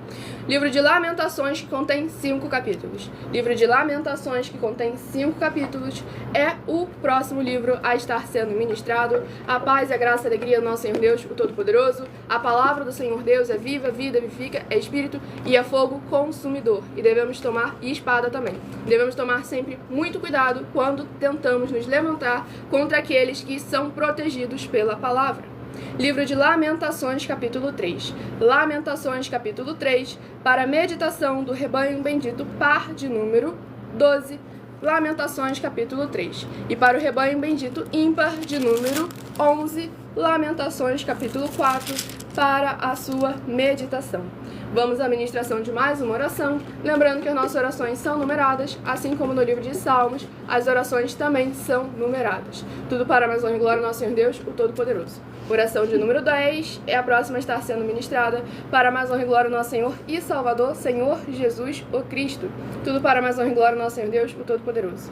Livro de Lamentações, que contém 5 capítulos. Livro de Lamentações, que contém 5 capítulos, é o próximo livro a estar sendo ministrado. A paz e a graça e a alegria do nosso Senhor Deus, o Todo-Poderoso. A palavra do Senhor Deus é viva, vida, vivifica, é espírito e é fogo consumidor. E devemos tomar, e espada também. Devemos tomar sempre muito cuidado quando tentamos nos levantar contra aqueles que são protegidos pela palavra. Livro de Lamentações, capítulo 3. Lamentações, capítulo 3, para a meditação do rebanho bendito, par de número 12. Lamentações, capítulo 3. E para o rebanho bendito, ímpar de número 11. Lamentações, capítulo 4, para a sua meditação. Vamos à ministração de mais uma oração, lembrando que as nossas orações são numeradas, assim como no livro de Salmos, as orações também são numeradas. Tudo para a mais honra e glória do nosso Senhor Deus, o Todo-Poderoso. Oração de número 10 é a próxima a estar sendo ministrada para a mais honra e glória do nosso Senhor e Salvador, Senhor Jesus, o Cristo. Tudo para a mais honra e glória do nosso Senhor Deus, o Todo-Poderoso.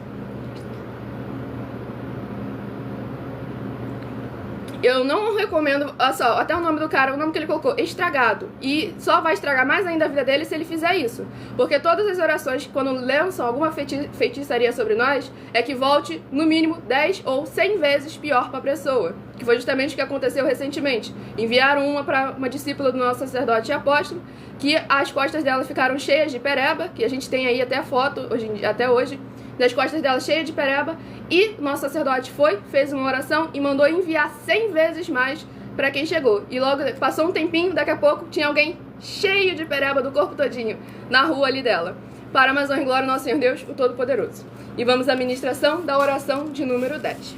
Eu não recomendo, olha só, até o nome do cara, o nome que ele colocou, estragado. E só vai estragar mais ainda a vida dele se ele fizer isso. Porque todas as orações, quando lançam alguma feitiçaria sobre nós, é que volte no mínimo 10 ou 100 vezes pior para a pessoa. Que foi justamente o que aconteceu recentemente. Enviaram uma para uma discípula do nosso sacerdote e apóstolo, que as costas dela ficaram cheias de pereba, que a gente tem aí até foto, até hoje, das costas dela cheias de pereba, e o nosso sacerdote fez uma oração e mandou enviar 100 vezes mais para quem chegou. E logo passou um tempinho, daqui a pouco tinha alguém cheio de pereba do corpo todinho na rua ali dela. Para mais honra e glória, nosso Senhor Deus, o Todo-Poderoso. E vamos à ministração da oração de número 10.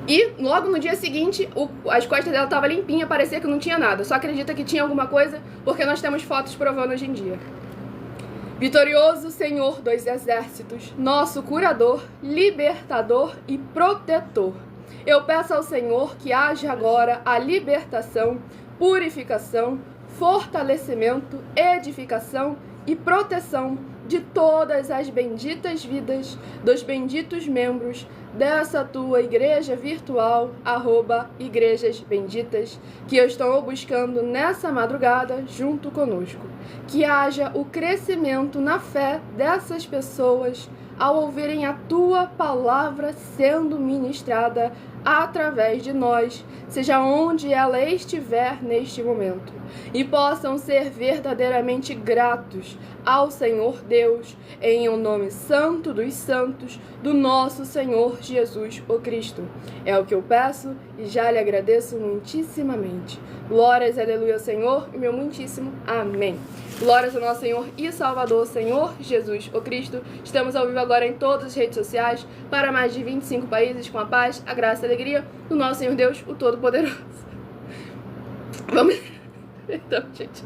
E logo no dia seguinte, as costas dela estavam limpinhas, parecia que não tinha nada. Só acredita que tinha alguma coisa, porque nós temos fotos provando hoje em dia. Vitorioso Senhor dos Exércitos, nosso curador, libertador e protetor, eu peço ao Senhor que haja agora a libertação, purificação, fortalecimento, edificação e proteção de todas as benditas vidas dos benditos membros dessa tua igreja virtual, @igrejas benditas, que eu estou buscando nessa madrugada junto conosco. Que haja o crescimento na fé dessas pessoas ao ouvirem a tua palavra sendo ministrada através de nós, seja onde ela estiver neste momento, e possam ser verdadeiramente gratos ao Senhor Deus, em o nome santo dos santos do nosso Senhor Jesus o Cristo. É o que eu peço e já lhe agradeço muitíssimamente. Glórias, aleluia, Senhor, e meu muitíssimo amém. Glórias ao nosso Senhor e Salvador, Senhor Jesus o Cristo. Estamos ao vivo agora em todas as redes sociais, para mais de 25 países, com a paz, a graça e a alegria do nosso Senhor Deus, o Todo-Poderoso. Vamos... Então, gente,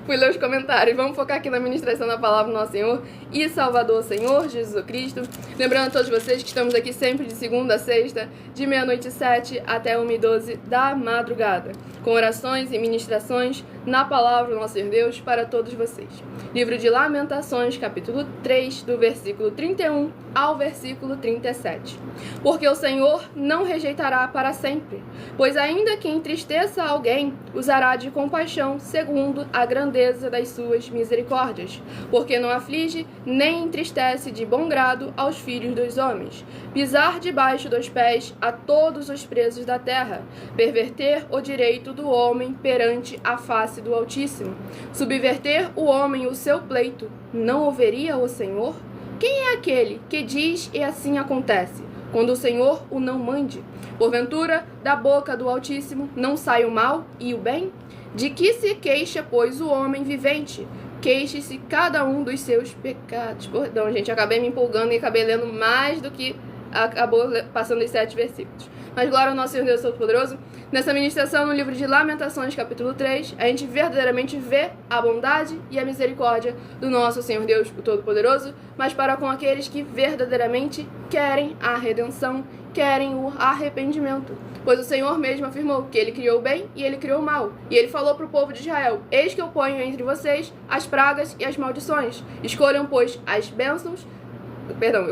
fui ler os comentários. Vamos focar aqui na ministração da palavra do nosso Senhor e Salvador, Senhor Jesus Cristo. Lembrando a todos vocês que estamos aqui sempre de segunda a sexta, de 00h07 até 1h12 da madrugada, com orações e ministrações na palavra do nosso Senhor Deus para todos vocês. Livro de Lamentações, capítulo 3, do versículo 31 ao versículo 37. Porque o Senhor não rejeitará para sempre, pois ainda que entristeça alguém, usará de compaixão segundo a grandeza das suas misericórdias, porque não aflige nem entristece de bom grado aos filhos dos homens, pisar debaixo dos pés a todos os presos da terra, perverter o direito do homem perante a face do Altíssimo, subverter o homem o seu pleito, não ouviria o Senhor? Quem é aquele que diz e assim acontece, quando o Senhor o não mande? Porventura, da boca do Altíssimo não sai o mal e o bem? De que se queixa, pois, o homem vivente? Queixe-se cada um dos seus pecados. Perdão, gente, acabei me empolgando e acabei lendo mais do que acabou passando os 7 versículos. Mas glória ao nosso Senhor Deus Todo-Poderoso. Nessa ministração, no livro de Lamentações, capítulo 3, a gente verdadeiramente vê a bondade e a misericórdia do nosso Senhor Deus, o Todo-Poderoso, mas para com aqueles que verdadeiramente querem a redenção, querem o arrependimento. Pois o Senhor mesmo afirmou que ele criou o bem e ele criou o mal. E ele falou para o povo de Israel: eis que eu ponho entre vocês as pragas e as maldições. Escolham, pois, as bênçãos.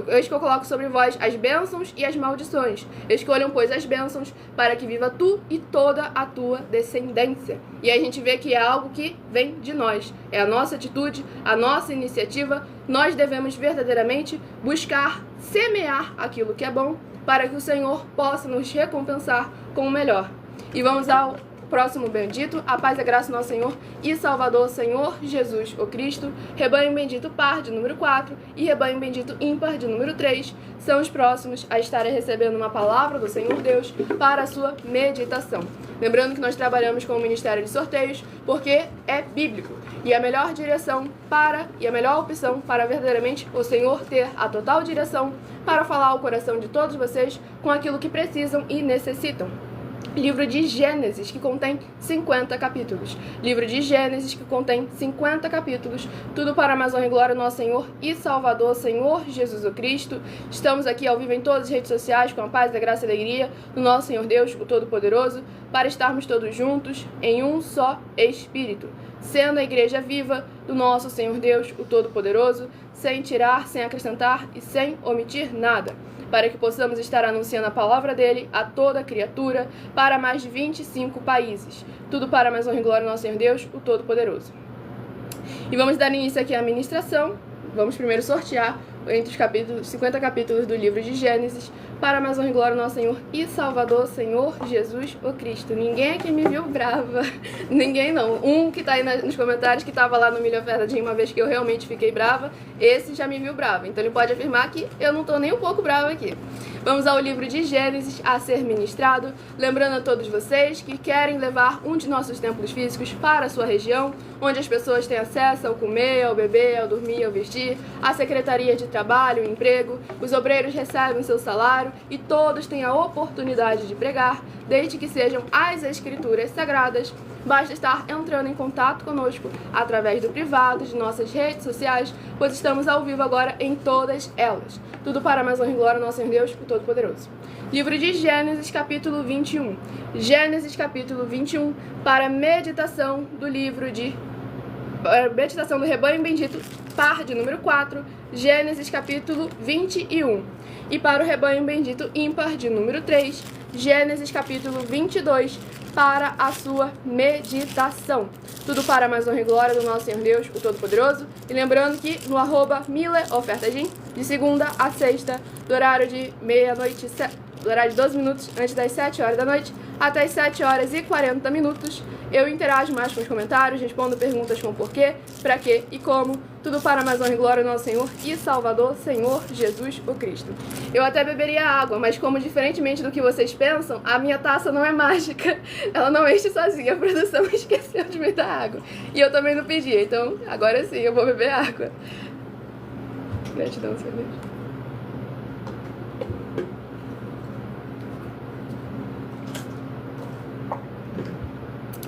Eis que eu coloco sobre vós as bênçãos e as maldições. Escolham, pois, as bênçãos, para que viva tu e toda a tua descendência. E aí a gente vê que é algo que vem de nós. É a nossa atitude, a nossa iniciativa. Nós devemos verdadeiramente buscar semear aquilo que é bom, para que o Senhor possa nos recompensar com o melhor. E vamos ao próximo bendito. A paz e a graça do nosso Senhor e Salvador, Senhor Jesus, o Cristo. Rebanho bendito par de número 4 e rebanho bendito ímpar de número 3 são os próximos a estarem recebendo uma palavra do Senhor Deus para a sua meditação. Lembrando que nós trabalhamos com o Ministério de Sorteios porque é bíblico. E a melhor direção e a melhor opção para verdadeiramente o Senhor ter a total direção para falar ao coração de todos vocês com aquilo que precisam e necessitam. Livro de Gênesis, que contém 50 capítulos. Livro de Gênesis, que contém 50 capítulos. Tudo para a mais honra e glória do nosso Senhor e Salvador, Senhor Jesus o Cristo. Estamos aqui ao vivo em todas as redes sociais com a paz, a graça e a alegria do nosso Senhor Deus, o Todo-Poderoso, para estarmos todos juntos em um só Espírito, sendo a igreja viva do nosso Senhor Deus, o Todo-Poderoso, sem tirar, sem acrescentar e sem omitir nada, para que possamos estar anunciando a palavra dele a toda criatura para mais de 25 países. Tudo para a mais honra e glória do nosso Senhor Deus, o Todo-Poderoso. E vamos dar início aqui à ministração. Vamos primeiro sortear entre os 50 capítulos do livro de Gênesis para a mais honra e glória do nosso Senhor e Salvador, Senhor Jesus o Cristo. Ninguém aqui me viu brava. Ninguém não. Um que tá aí nos comentários que estava lá no Milho Oferta de uma vez que eu realmente fiquei brava, esse já me viu brava. Então ele pode afirmar que eu não tô nem um pouco brava aqui. Vamos ao livro de Gênesis a ser ministrado. Lembrando a todos vocês que querem levar um de nossos templos físicos para a sua região, onde as pessoas têm acesso ao comer, ao beber, ao dormir, ao vestir, à secretaria de trabalho, emprego, os obreiros recebem seu salário e todos têm a oportunidade de pregar, desde que sejam as escrituras sagradas. Basta estar entrando em contato conosco através do privado de nossas redes sociais, pois estamos ao vivo agora em todas elas. Tudo para a mais honra e glória do nosso Senhor Deus, o Todo-Poderoso. Livro de Gênesis, capítulo 21. Gênesis, capítulo 21, para meditação do livro de... meditação do rebanho bendito, par de número 4, Gênesis, capítulo 21. E para o rebanho bendito ímpar de número 3, Gênesis, capítulo 22, para a sua meditação. Tudo para a mais honra e glória do nosso Senhor Deus, o Todo-Poderoso. E lembrando que no @MileOfertaGym, de segunda a sexta, do horário de meia-noite, do horário de 12 minutos antes das 7 horas da noite, até as 7 horas e 40 minutos, eu interajo mais com os comentários, respondo perguntas com porquê, pra quê e como. Tudo para a mais honra e glória do nosso Senhor e Salvador, Senhor Jesus o Cristo. Eu até beberia água, mas como diferentemente do que vocês pensam, a minha taça não é mágica. Ela não enche sozinha, a produção esqueceu de me dar água. E eu também não pedi, então agora sim eu vou beber água. Gratidão, Senhor Deus.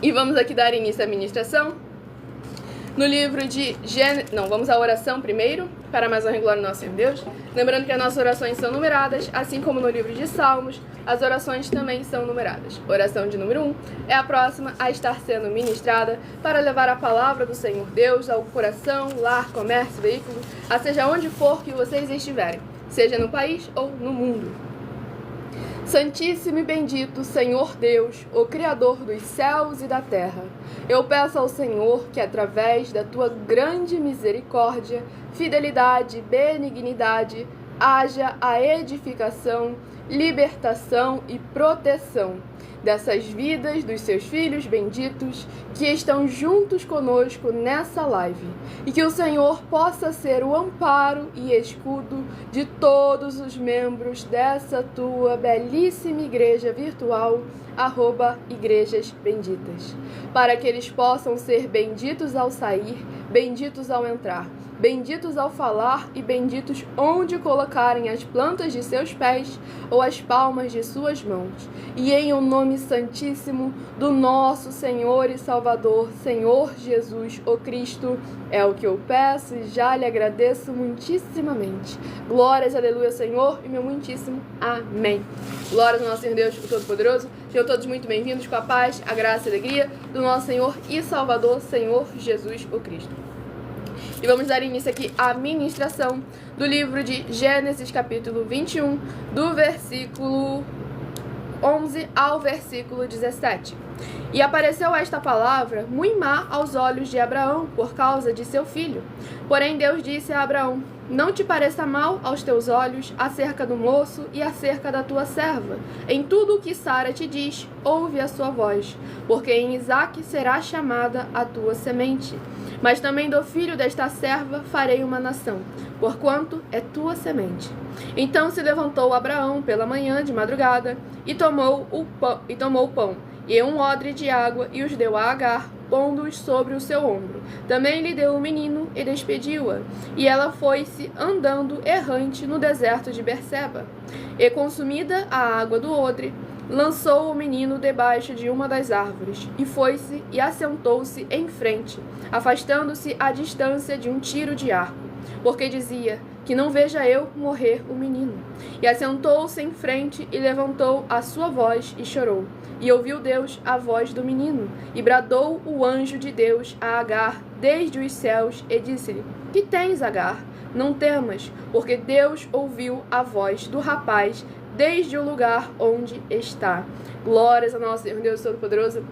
E vamos aqui dar início à ministração. No livro de Gênesis... Não, vamos à oração primeiro, para mais honra e glória do nosso Senhor Deus. Lembrando que as nossas orações são numeradas, assim como no livro de Salmos, as orações também são numeradas. Oração de número 1 é a próxima a estar sendo ministrada para levar a palavra do Senhor Deus ao coração, lar, comércio, veículo, a seja onde for que vocês estiverem, seja no país ou no mundo. Santíssimo e bendito Senhor Deus, o Criador dos céus e da terra, eu peço ao Senhor que, através da tua grande misericórdia, fidelidade e benignidade, haja a edificação, libertação e proteção dessas vidas dos seus filhos benditos que estão juntos conosco nessa live, e que o Senhor possa ser o amparo e escudo de todos os membros dessa tua belíssima igreja virtual @igrejasbenditas, para que eles possam ser benditos ao sair, benditos ao entrar, benditos ao falar e benditos onde colocarem as plantas de seus pés ou as palmas de suas mãos. E em o nome santíssimo do nosso Senhor e Salvador, Senhor Jesus, o Cristo, é o que eu peço e já lhe agradeço muitíssimamente. Glórias, aleluia, Senhor, e meu muitíssimo amém. Glórias ao nosso Senhor Deus, o Todo-Poderoso. Sejam todos muito bem-vindos com a paz, a graça e a alegria do nosso Senhor e Salvador, Senhor Jesus, o Cristo. E vamos dar início aqui à ministração do livro de Gênesis, capítulo 21, do versículo 11 ao versículo 17. E apareceu esta palavra muito má aos olhos de Abraão por causa de seu filho. Porém Deus disse a Abraão: não te pareça mal aos teus olhos acerca do moço e acerca da tua serva. Em tudo o que Sara te diz, ouve a sua voz, porque em Isaque será chamada a tua semente. Mas também do filho desta serva farei uma nação, porquanto é tua semente. Então se levantou Abraão pela manhã de madrugada e tomou o pão e um odre de água e os deu a Agar, pondo-os sobre o seu ombro. Também lhe deu o menino e despediu-a. E ela foi-se andando errante no deserto de Berseba. E consumida a água do odre, lançou o menino debaixo de uma das árvores, e foi-se e assentou-se em frente, afastando-se à distância de um tiro de arco, porque dizia: que não veja eu morrer o menino. E assentou-se em frente e levantou a sua voz e chorou. E ouviu Deus a voz do menino, e bradou o anjo de Deus a Agar desde os céus, e disse-lhe: que tens, Agar? Não temas, porque Deus ouviu a voz do rapaz desde o lugar onde está. Glórias ao nosso Senhor Deus Todo-Poderoso.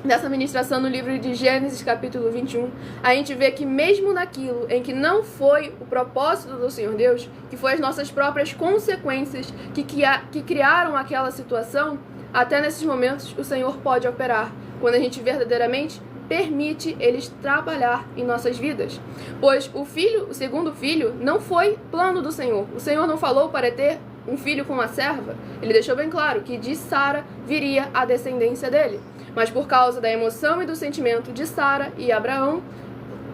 Nessa ministração no livro de Gênesis, capítulo 21, a gente vê que mesmo naquilo em que não foi o propósito do Senhor Deus, que foi as nossas próprias consequências que criaram aquela situação, até nesses momentos o Senhor pode operar, quando a gente verdadeiramente permite eles trabalhar em nossas vidas. Pois o segundo filho, não foi plano do Senhor. O Senhor não falou para ter um filho com uma serva. Ele deixou bem claro que de Sara viria a descendência dele. Mas por causa da emoção e do sentimento de Sara e Abraão,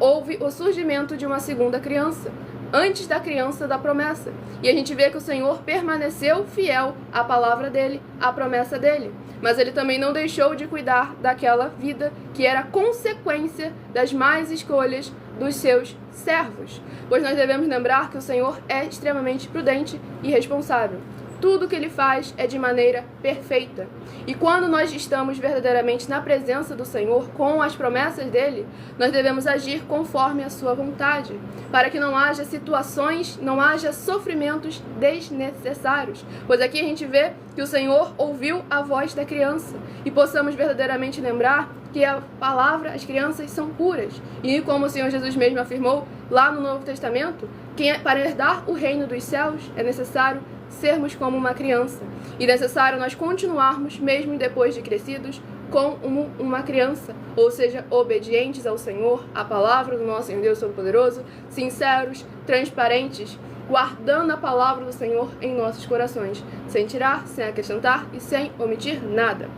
houve o surgimento de uma segunda criança, antes da criança da promessa. E a gente vê que o Senhor permaneceu fiel à palavra dele, à promessa dele. Mas ele também não deixou de cuidar daquela vida que era consequência das más escolhas dos seus servos. Pois nós devemos lembrar que o Senhor é extremamente prudente e responsável. Tudo que ele faz é de maneira perfeita. E quando nós estamos verdadeiramente na presença do Senhor, com as promessas dele, nós devemos agir conforme a sua vontade, para que não haja situações, não haja sofrimentos desnecessários. Pois aqui a gente vê que o Senhor ouviu a voz da criança, e possamos verdadeiramente lembrar que a palavra, as crianças são puras. E como o Senhor Jesus mesmo afirmou lá no Novo Testamento, que para herdar o reino dos céus é necessário sermos como uma criança. E é necessário nós continuarmos, mesmo depois de crescidos, como uma criança. Ou seja, obedientes ao Senhor, à palavra do nosso Senhor Deus Todo-Poderoso, sinceros, transparentes, guardando a palavra do Senhor em nossos corações, sem tirar, sem acrescentar e sem omitir nada.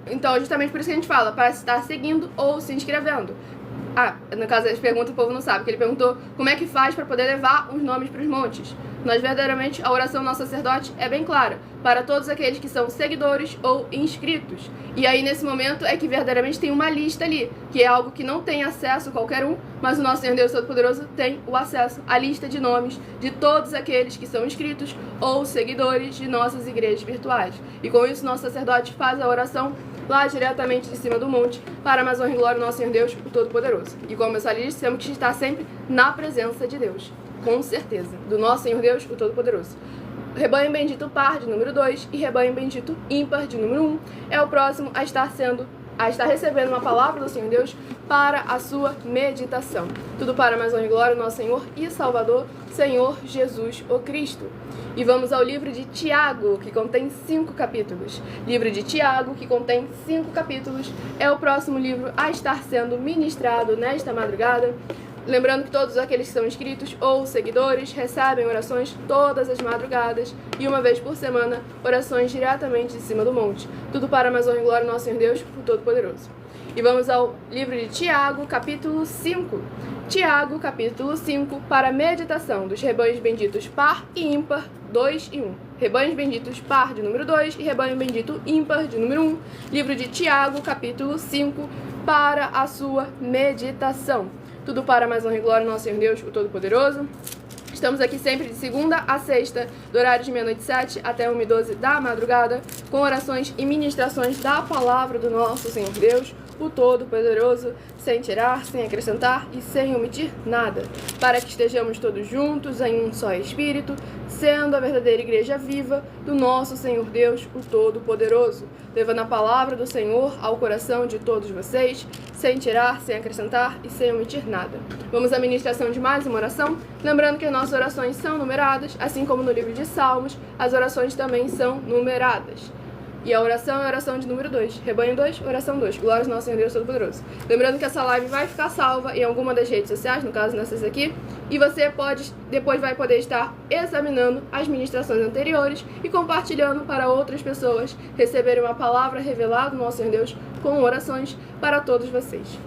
Então, justamente por isso que a gente fala, para estar seguindo ou se inscrevendo. No caso, as perguntas o povo não sabe, porque ele perguntou como é que faz para poder levar os nomes para os montes. Nós, verdadeiramente, a oração do nosso sacerdote é bem clara, para todos aqueles que são seguidores ou inscritos. E aí, nesse momento, é que verdadeiramente tem uma lista ali, que é algo que não tem acesso qualquer um, mas o nosso Senhor Deus Todo-Poderoso tem o acesso à lista de nomes de todos aqueles que são inscritos ou seguidores de nossas igrejas virtuais. E com isso, nosso sacerdote faz a oração lá diretamente de cima do monte, para mais honra e glória do nosso Senhor Deus, o Todo-Poderoso. E como eu falei, temos que estar sempre na presença de Deus, com certeza, do nosso Senhor Deus, o Todo-Poderoso. Rebanho bendito par de número 2 e rebanho bendito ímpar de número 1 é o próximo a estar recebendo uma palavra do Senhor Deus para a sua meditação. Tudo para mais honra e glória do nosso Senhor e Salvador, Senhor Jesus o Cristo. E vamos ao livro de Tiago, que contém 5 capítulos. Livro de Tiago, que contém 5 capítulos, é o próximo livro a estar sendo ministrado nesta madrugada. Lembrando que todos aqueles que são inscritos ou seguidores recebem orações todas as madrugadas e uma vez por semana, orações diretamente de cima do monte. Tudo para a mais honra e glória do nosso Senhor Deus, o Todo-Poderoso. E vamos ao livro de Tiago, capítulo 5. Tiago, capítulo 5, para a meditação dos rebanhos benditos par e ímpar, 2 e 1. Rebanhos benditos par de número 2 e rebanho bendito ímpar de número 1. Livro de Tiago, capítulo 5, para a sua meditação. Tudo para a mais honra e glória do nosso Senhor Deus, o Todo-Poderoso. Estamos aqui sempre de segunda a sexta, do horário de meia-noite 7 até 1h12 da madrugada, com orações e ministrações da palavra do nosso Senhor Deus, o Todo-Poderoso, sem tirar, sem acrescentar e sem omitir nada, para que estejamos todos juntos em um só Espírito, sendo a verdadeira igreja viva do nosso Senhor Deus, o Todo-Poderoso, levando a palavra do Senhor ao coração de todos vocês, sem tirar, sem acrescentar e sem omitir nada. Vamos à ministração de mais uma oração, lembrando que as nossas orações são numeradas, assim como no livro de Salmos, as orações também são numeradas. E a oração é a oração de número 2. Rebanho 2, oração 2. Glórias ao nosso Senhor Deus Todo-Poderoso. Lembrando que essa live vai ficar salva em alguma das redes sociais, no caso nessas aqui. E você depois vai poder estar examinando as ministrações anteriores e compartilhando para outras pessoas receberem uma palavra revelada do nosso Senhor Deus com orações para todos vocês.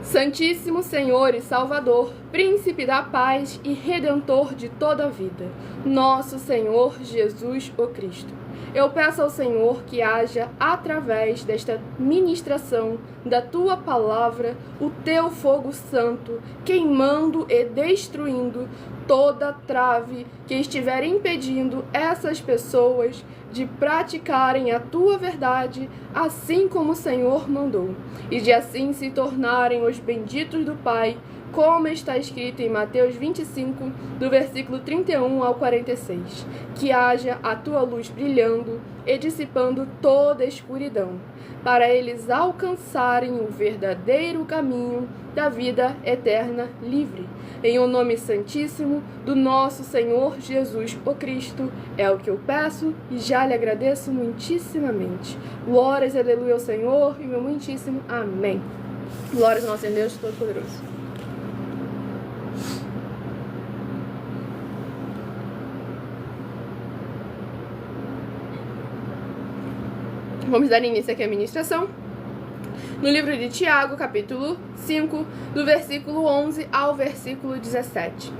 Santíssimo Senhor e Salvador, Príncipe da paz e Redentor de toda a vida, nosso Senhor Jesus o Cristo. Eu peço ao Senhor que haja, através desta ministração da Tua palavra, o Teu fogo santo, queimando e destruindo toda trave que estiver impedindo essas pessoas de praticarem a Tua verdade, assim como o Senhor mandou, e de assim se tornarem os benditos do Pai, como está escrito em Mateus 25, do versículo 31 ao 46, que haja a tua luz brilhando e dissipando toda a escuridão, para eles alcançarem o verdadeiro caminho da vida eterna livre. Em o nome santíssimo do nosso Senhor Jesus o Cristo, é o que eu peço e já lhe agradeço muitíssimamente. Glórias, aleluia ao Senhor e meu muitíssimo amém. Glórias ao nosso Senhor Deus Todo-Poderoso. Vamos dar início aqui à ministração. No livro de Tiago, capítulo 5, do versículo 11 ao versículo 17.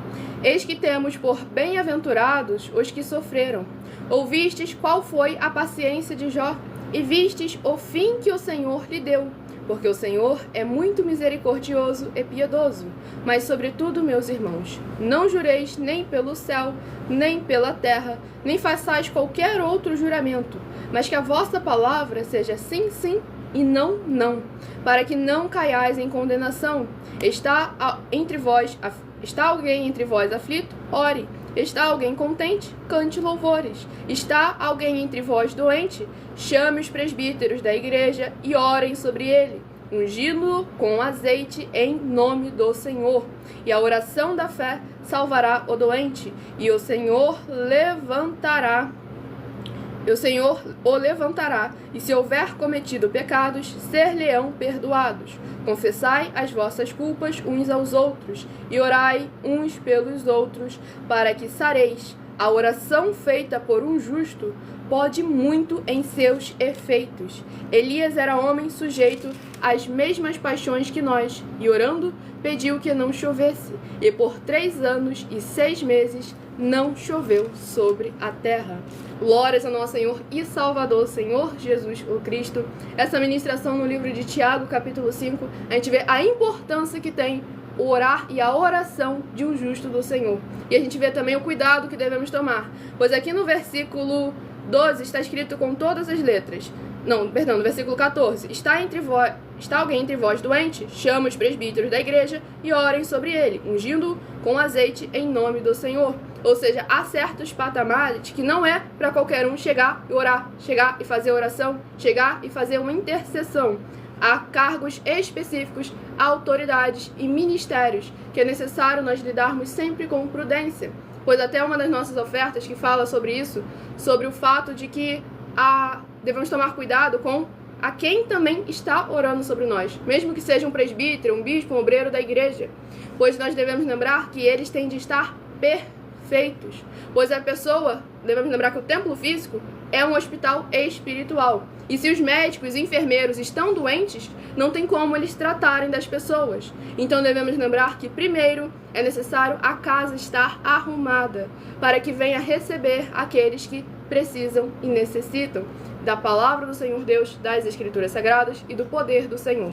Eis que temos por bem-aventurados os que sofreram. Ouvistes qual foi a paciência de Jó, e vistes o fim que o Senhor lhe deu. Porque o Senhor é muito misericordioso e piedoso. Mas, sobretudo, meus irmãos, não jureis nem pelo céu, nem pela terra, nem façais qualquer outro juramento, mas que a vossa palavra seja sim, sim, e não, não, para que não caiais em condenação. Está alguém entre vós aflito? Ore. Está alguém contente? Cante louvores. Está alguém entre vós doente? Chame os presbíteros da igreja e orem sobre ele, ungindo-o com azeite em nome do Senhor. E a oração da fé salvará o doente, e o Senhor o levantará, e se houver cometido pecados, ser-lhe-ão perdoados. Confessai as vossas culpas uns aos outros, e orai uns pelos outros, para que sareis. A oração feita por um justo pode muito em seus efeitos. Elias era homem sujeito às mesmas paixões que nós, e orando, pediu que não chovesse, e por 3 anos e 6 meses não choveu sobre a terra. Glórias ao nosso Senhor e Salvador, Senhor Jesus o Cristo. Essa ministração no livro de Tiago, capítulo 5, a gente vê a importância que tem o orar e a oração de um justo do Senhor. E a gente vê também o cuidado que devemos tomar, pois aqui no versículo 12 está escrito com todas as letras. No versículo 14. Está alguém entre vós doente? Chama os presbíteros da igreja e orem sobre ele, ungindo-o com azeite em nome do Senhor. Ou seja, há certos patamares que não é para qualquer um chegar e orar, chegar e fazer oração, chegar e fazer uma intercessão. Há cargos específicos, autoridades e ministérios que é necessário nós lidarmos sempre com prudência. Pois até uma das nossas ofertas que fala sobre isso, sobre o fato de que devemos tomar cuidado com a quem também está orando sobre nós, mesmo que seja um presbítero, um bispo, um obreiro da igreja, pois nós devemos lembrar que eles têm de estar perfeitos, pois devemos lembrar que o templo físico é um hospital espiritual, e se os médicos e enfermeiros estão doentes, não tem como eles tratarem das pessoas. Então devemos lembrar que primeiro é necessário a casa estar arrumada, para que venha receber aqueles que precisam e necessitam da palavra do Senhor Deus, das Escrituras Sagradas e do poder do Senhor.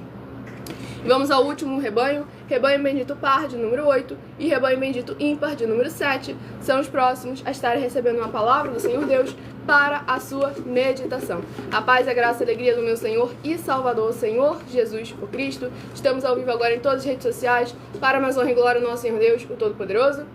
Vamos ao último rebanho, rebanho bendito par de número 8 e rebanho bendito ímpar de número 7, são os próximos a estarem recebendo uma palavra do Senhor Deus para a sua meditação. A paz, a graça e a alegria do meu Senhor e Salvador, Senhor Jesus o Cristo. Estamos ao vivo agora em todas as redes sociais, para mais honra e glória do nosso Senhor Deus, o Todo-Poderoso.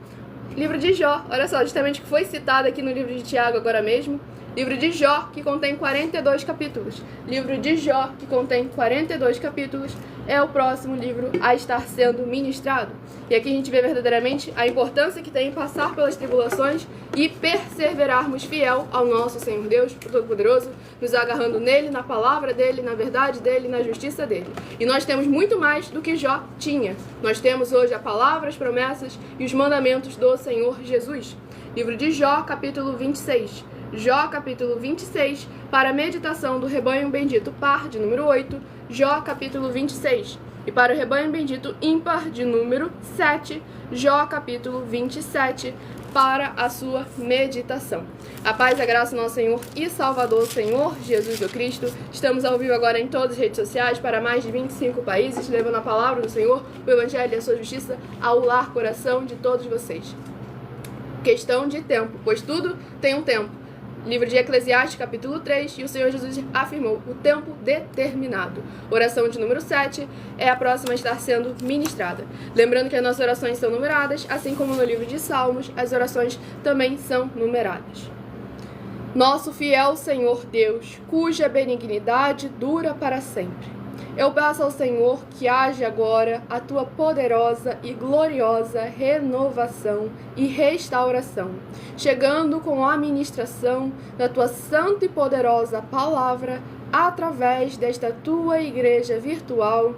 Livro de Jó, olha só, justamente que foi citado aqui no livro de Tiago agora mesmo. Livro de Jó, que contém 42 capítulos. Livro de Jó, que contém 42 capítulos, é o próximo livro a estar sendo ministrado. E aqui a gente vê verdadeiramente a importância que tem em passar pelas tribulações e perseverarmos fiel ao nosso Senhor Deus, o Todo-Poderoso, nos agarrando nele, na palavra dele, na verdade dele, na justiça dele. E nós temos muito mais do que Jó tinha. Nós temos hoje a palavra, as promessas e os mandamentos do Senhor Jesus. Livro de Jó, capítulo 26. Jó, capítulo 26, para a meditação do rebanho bendito par, de número 8, Jó, capítulo 26. E para o rebanho bendito ímpar, de número 7, Jó, capítulo 27, para a sua meditação. A paz e a graça do nosso Senhor e Salvador, Senhor Jesus o Cristo. Estamos ao vivo agora em todas as redes sociais, para mais de 25 países, levando a palavra do Senhor, o Evangelho e a sua justiça ao lar, coração de todos vocês. Questão de tempo, pois tudo tem um tempo. Livro de Eclesiastes, capítulo 3, e o Senhor Jesus afirmou o tempo determinado. Oração de número 7 é a próxima a estar sendo ministrada. Lembrando que as nossas orações são numeradas, assim como no livro de Salmos, as orações também são numeradas. Nosso fiel Senhor Deus, cuja benignidade dura para sempre. Eu peço ao Senhor que haja agora a tua poderosa e gloriosa renovação e restauração, chegando com a ministração da tua santa e poderosa palavra através desta tua igreja virtual,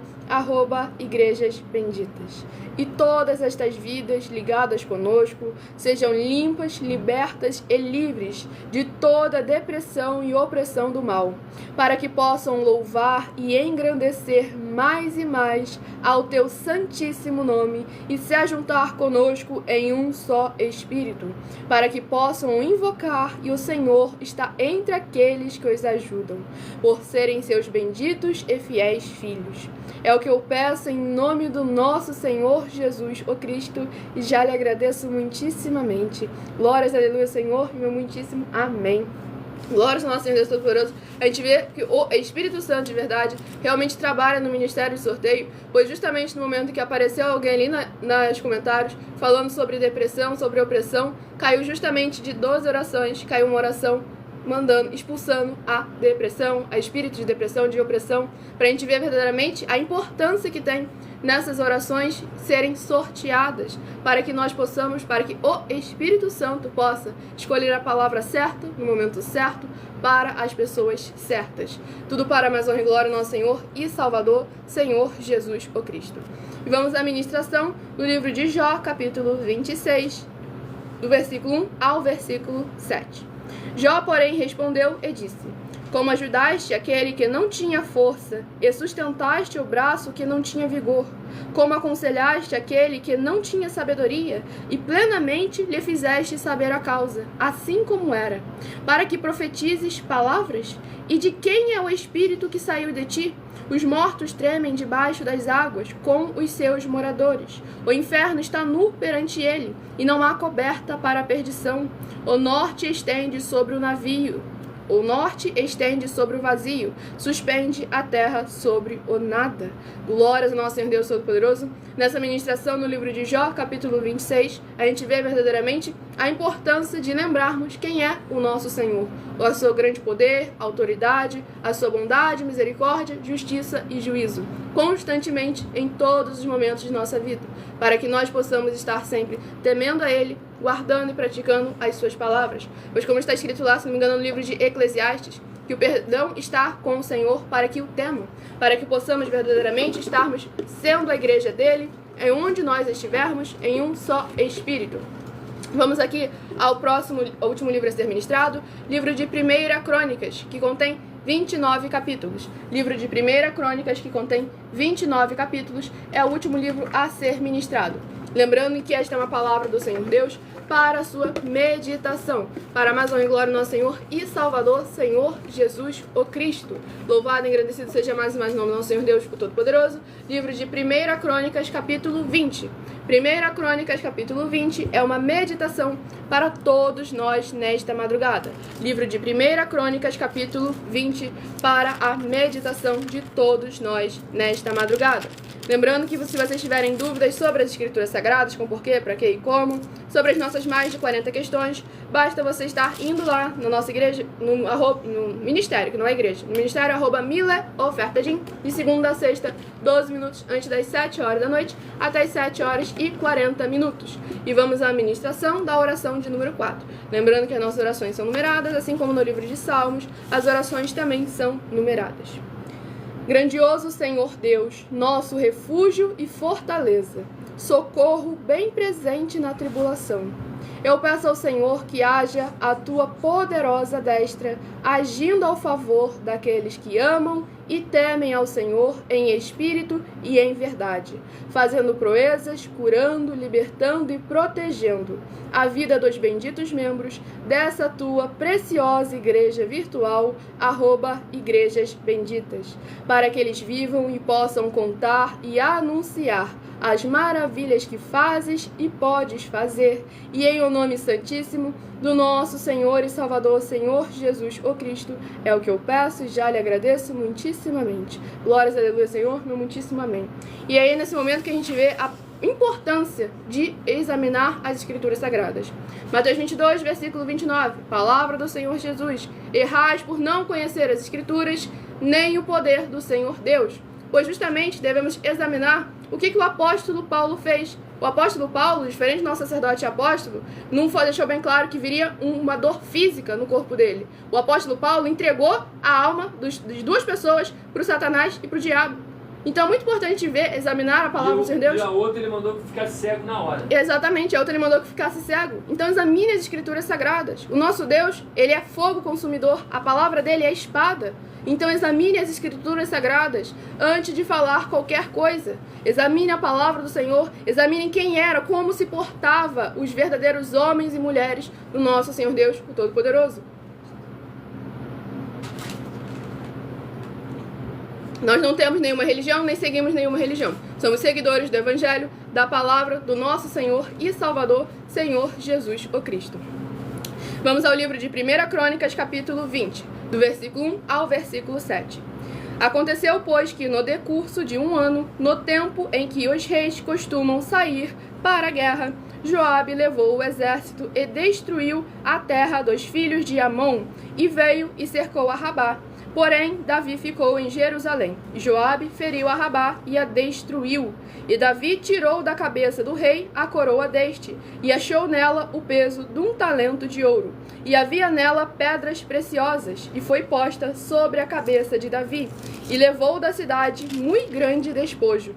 @igrejas benditas. E todas estas vidas ligadas conosco sejam limpas, libertas e livres de toda depressão e opressão do mal, para que possam louvar e engrandecer mais e mais ao teu santíssimo nome e se ajuntar conosco em um só Espírito, para que possam invocar e o Senhor está entre aqueles que os ajudam, por serem seus benditos e fiéis filhos. É o que eu peço em nome do nosso Senhor Jesus, o Cristo, e já lhe agradeço muitíssimamente. Glórias, aleluia, Senhor, e meu muitíssimo amém. Glórias ao nosso Senhor Deus Todo-Poderoso. A gente vê que o Espírito Santo de verdade realmente trabalha no Ministério de Sorteio, pois justamente no momento que apareceu alguém ali nos comentários falando sobre depressão, sobre opressão, caiu justamente de 12 orações, caiu uma oração expulsando a depressão, a espírito de depressão, de opressão, para a gente ver verdadeiramente a importância que tem nessas orações serem sorteadas, para que nós possamos, para que o Espírito Santo possa escolher a palavra certa, no momento certo, para as pessoas certas. Tudo para mais honra e glória ao nosso Senhor e Salvador, Senhor Jesus o Cristo. E vamos à ministração do livro de Jó, capítulo 26, do versículo 1 ao versículo 7. Jó, porém, respondeu e disse: Como ajudaste aquele que não tinha força, e sustentaste o braço que não tinha vigor, como aconselhaste aquele que não tinha sabedoria, e plenamente lhe fizeste saber a causa, assim como era, para que profetizes palavras? E de quem é o espírito que saiu de ti? Os mortos tremem debaixo das águas, com os seus moradores. O inferno está nu perante ele, e não há coberta para a perdição. O norte estende sobre o navio. O norte estende sobre o vazio, suspende a terra sobre o nada. Glórias ao nosso Senhor Deus Todo-Poderoso. Nessa ministração no livro de Jó, capítulo 26, a gente vê verdadeiramente a importância de lembrarmos quem é o nosso Senhor. O seu grande poder, autoridade, a sua bondade, misericórdia, justiça e juízo, constantemente em todos os momentos de nossa vida, para que nós possamos estar sempre temendo a Ele, guardando e praticando as suas palavras. Pois como está escrito lá, se não me engano, no livro de Eclesiastes, que o perdão está com o Senhor para que o temam, para que possamos verdadeiramente estarmos sendo a igreja dele, em onde nós estivermos, em um só Espírito. Vamos aqui ao último livro a ser ministrado, livro de 1 Crônicas, que contém 29 capítulos. Livro de 1 Crônicas, que contém 29 capítulos, é o último livro a ser ministrado. Lembrando que esta é uma palavra do Senhor Deus para a sua meditação, para a mais honra e glória do nosso Senhor e Salvador, Senhor Jesus, o Cristo. Louvado e agradecido seja mais e mais o nome do nosso Senhor Deus, o Todo-Poderoso. Livro de 1 Crônicas, capítulo 20. 1 Crônicas, capítulo 20, é uma meditação para todos nós nesta madrugada. Livro de 1 Crônicas, capítulo 20, para a meditação de todos nós nesta madrugada. Lembrando que se vocês tiverem dúvidas sobre as Escrituras Sagradas, com porquê, para quê e como, sobre as nossas mais de 40 questões, basta você estar indo lá na nossa igreja, no ministério, que não é igreja, no ministério @mileofertadim, de segunda a sexta, 12 minutos antes das 7 horas da noite, até as 7 horas e 40 minutos. E vamos à ministração da oração de número 4. Lembrando que as nossas orações são numeradas, assim como no livro de Salmos, as orações também são numeradas. Grandioso Senhor Deus, nosso refúgio e fortaleza, socorro bem presente na tribulação. Eu peço ao Senhor que haja a tua poderosa destra, agindo ao favor daqueles que amam e temem ao Senhor em espírito e em verdade, fazendo proezas, curando, libertando e protegendo a vida dos benditos membros dessa tua preciosa igreja virtual, @igrejas benditas, para que eles vivam e possam contar e anunciar as maravilhas que fazes e podes fazer, e em o nome santíssimo do nosso Senhor e Salvador, Senhor Jesus o Cristo, é o que eu peço e já lhe agradeço muitíssimamente. Glórias, aleluia, Senhor, meu muitíssimo amém. E aí, nesse momento que a gente vê a importância de examinar as Escrituras Sagradas. Mateus 22, versículo 29, palavra do Senhor Jesus: errais por não conhecer as Escrituras, nem o poder do Senhor Deus. Pois justamente devemos examinar o que o apóstolo Paulo fez. O apóstolo Paulo, diferente do nosso sacerdote apóstolo, não deixou bem claro que viria uma dor física no corpo dele. O apóstolo Paulo entregou a alma de duas pessoas para o Satanás e para o diabo. Então é muito importante ver, examinar a palavra do Senhor Deus.
E a outra ele mandou que ficasse cego na hora.
Exatamente, a outra ele mandou que ficasse cego. Então examine as Escrituras Sagradas. O nosso Deus, ele é fogo consumidor. A palavra dele é espada. Então examine as Escrituras Sagradas antes de falar qualquer coisa. Examine a palavra do Senhor, examine quem era, como se portava os verdadeiros homens e mulheres do nosso Senhor Deus, o Todo-Poderoso. Nós não temos nenhuma religião, nem seguimos nenhuma religião. Somos seguidores do Evangelho, da palavra do nosso Senhor e Salvador, Senhor Jesus o Cristo. Vamos ao livro de 1 Crônicas, capítulo 20, do versículo 1 ao versículo 7. Aconteceu, pois, que no decurso de 1 ano, no tempo em que os reis costumam sair para a guerra, Joabe levou o exército e destruiu a terra dos filhos de Amon, e veio e cercou a Rabá. Porém, Davi ficou em Jerusalém. Joabe feriu a Rabá e a destruiu. E Davi tirou da cabeça do rei a coroa deste, e achou nela o peso de 1 talento de ouro. E havia nela pedras preciosas, e foi posta sobre a cabeça de Davi, e levou da cidade muito grande despojo.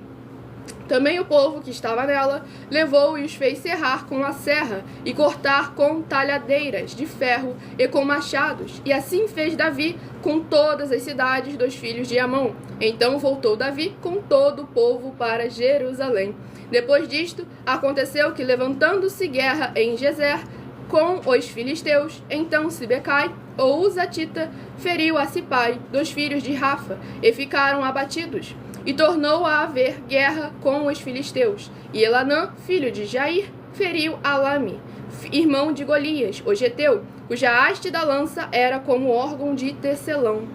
Também o povo que estava nela levou e os fez serrar com a serra e cortar com talhadeiras de ferro e com machados. E assim fez Davi com todas as cidades dos filhos de Amon. Então voltou Davi com todo o povo para Jerusalém. Depois disto, aconteceu que, levantando-se guerra em Gezer com os filisteus, então Sibecai, ou Uzatita, feriu a Sipai dos filhos de Rafa, e ficaram abatidos. E tornou a haver guerra com os filisteus. E Elanã, filho de Jair, feriu Alame, irmão de Golias, o geteu, cuja haste da lança era como órgão de tecelão.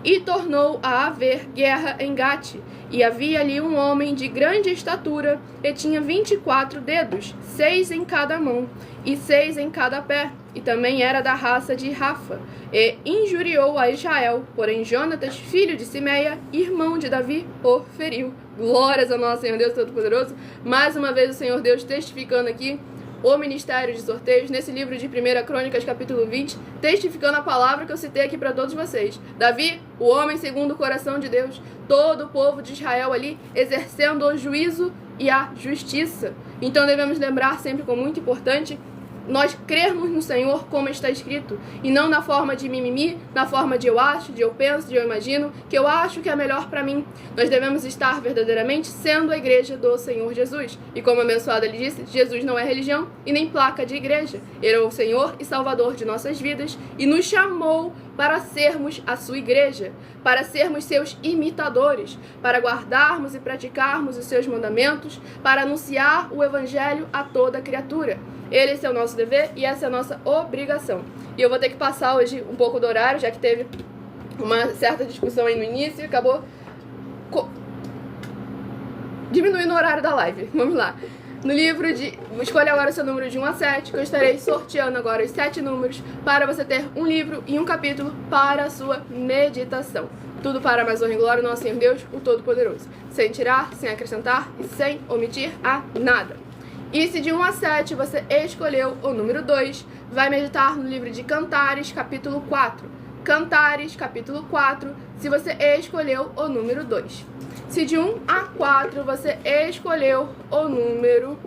E tornou a haver guerra em Gate. E havia ali um homem de grande estatura, e tinha 24 dedos, 6 em cada mão, e 6 em cada pé, e também era da raça de Rafa, e injuriou a Israel. Porém Jonatas, filho de Simeia, irmão de Davi, o feriu. Glórias ao nosso Senhor Deus Todo-Poderoso. Mais uma vez o Senhor Deus testificando aqui o ministério de sorteios nesse livro de 1 Crônicas, capítulo 20, testificando a palavra que eu citei aqui para todos vocês. Davi, o homem segundo o coração de Deus, todo o povo de Israel ali exercendo o juízo e a justiça. Então devemos lembrar sempre, como muito importante, nós crermos no Senhor como está escrito, e não na forma de mimimi, na forma de eu acho, de eu penso, de eu imagino, que eu acho que é melhor para mim. Nós devemos estar verdadeiramente sendo a igreja do Senhor Jesus. E como a abençoada lhe disse, Jesus não é religião e nem placa de igreja. Ele é o Senhor e Salvador de nossas vidas e nos chamou para sermos a sua igreja, para sermos seus imitadores, para guardarmos e praticarmos os seus mandamentos, para anunciar o evangelho a toda criatura. Esse é o nosso dever e essa é a nossa obrigação. E eu vou ter que passar hoje um pouco do horário, já que teve uma certa discussão aí no início e acabou diminuindo o horário da live. Vamos lá. No livro de... Escolha agora o seu número de 1 a 7, que eu estarei sorteando agora os 7 números para você ter um livro e um capítulo para a sua meditação. Tudo para a mais honra e glória do nosso Senhor Deus, o Todo-Poderoso. Sem tirar, sem acrescentar e sem omitir a nada. E se de 1 a 7 você escolheu o número 2, vai meditar no livro de Cantares, capítulo 4. Cantares, capítulo 4, se você escolheu o número 2. Se de 1 a 4 você escolheu o número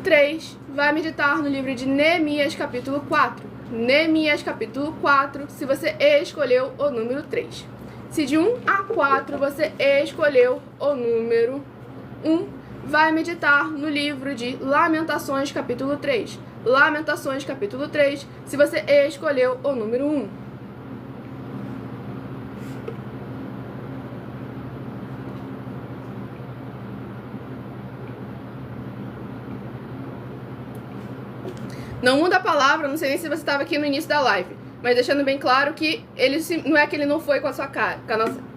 3, vai meditar no livro de Neemias, capítulo 4. Neemias, capítulo 4, se você escolheu o número 3. Se de 1 a 4 você escolheu o número 1, vai meditar no livro de Lamentações, capítulo 3. Lamentações, capítulo 3, se você escolheu o número 1. Não muda a palavra, não sei nem se você estava aqui no início da live, mas deixando bem claro que não é que ele não foi com a sua cara,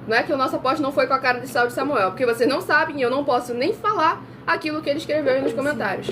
não é que o nosso apóstolo não foi com a cara de Saul de Samuel, porque vocês não sabem e eu não posso nem falar aquilo que ele escreveu aí nos comentários.